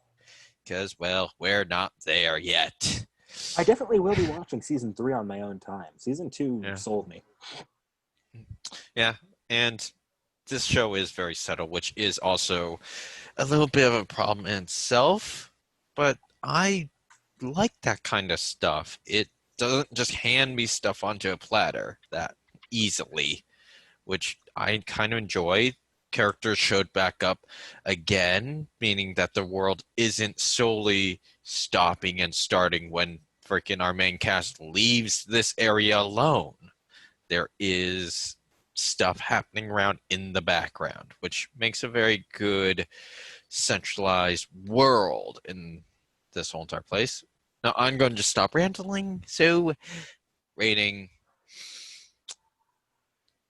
because, well, we're not there yet. I definitely will be watching season 3 on my own time. Season 2 sold me. Yeah, and this show is very subtle, which is also a little bit of a problem in itself, but I like that kind of stuff. It doesn't just hand me stuff onto a platter that easily, which I kind of enjoy. Characters showed back up again, meaning that the world isn't solely stopping and starting when freaking our main cast leaves this area alone. There is stuff happening around in the background, which makes a very good centralized world in this whole entire place. Now I'm going to just stop rambling. So, rating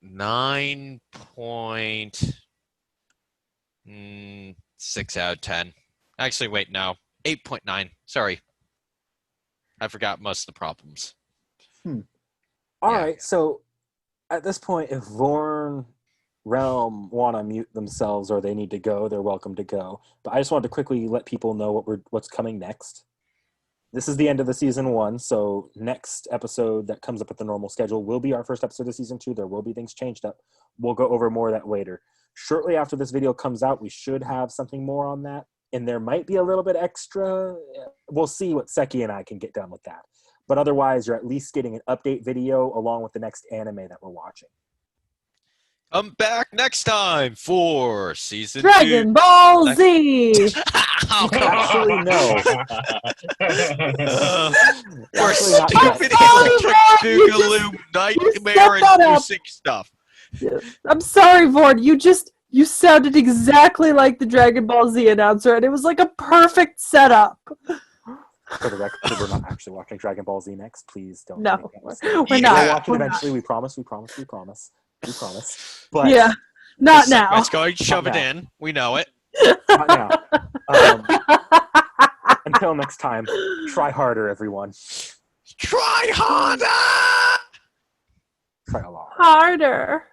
9.6 out of 10. Actually, wait, no, 8.9. Sorry, I forgot most of the problems. All right, so at this point, if Vorn, Realm want to mute themselves or they need to go, they're welcome to go. But I just wanted to quickly let people know what's coming next. This is the end of the season 1, so next episode that comes up at the normal schedule will be our first episode of season 2. There will be things changed up. We'll go over more of that later. Shortly after this video comes out, we should have something more on that, and there might be a little bit extra. We'll see what Seki and I can get done with that. But otherwise, you're at least getting an update video along with the next anime that we're watching. I'm back next time for season Dragon 2. Ball Z. Oh, come on. Actually, no. We're Actually, not yet. stupid Sorry, electric Vaughn, you boogaloo set nightmare that up. inducing stuff. I'm sorry, Vaughn. You sounded exactly like the Dragon Ball Z announcer, and it was like a perfect setup. For the record, we're not actually watching Dragon Ball Z next. Please don't. No, make that mistake. we're Yeah. not. We'll watch it We're not. eventually. We promise. We promise. We promise. We promise. But Yeah, not now. Let's go shove Not it now. in. We know it. not now. Until next time, try harder, everyone. Try harder! Try a lot. Harder.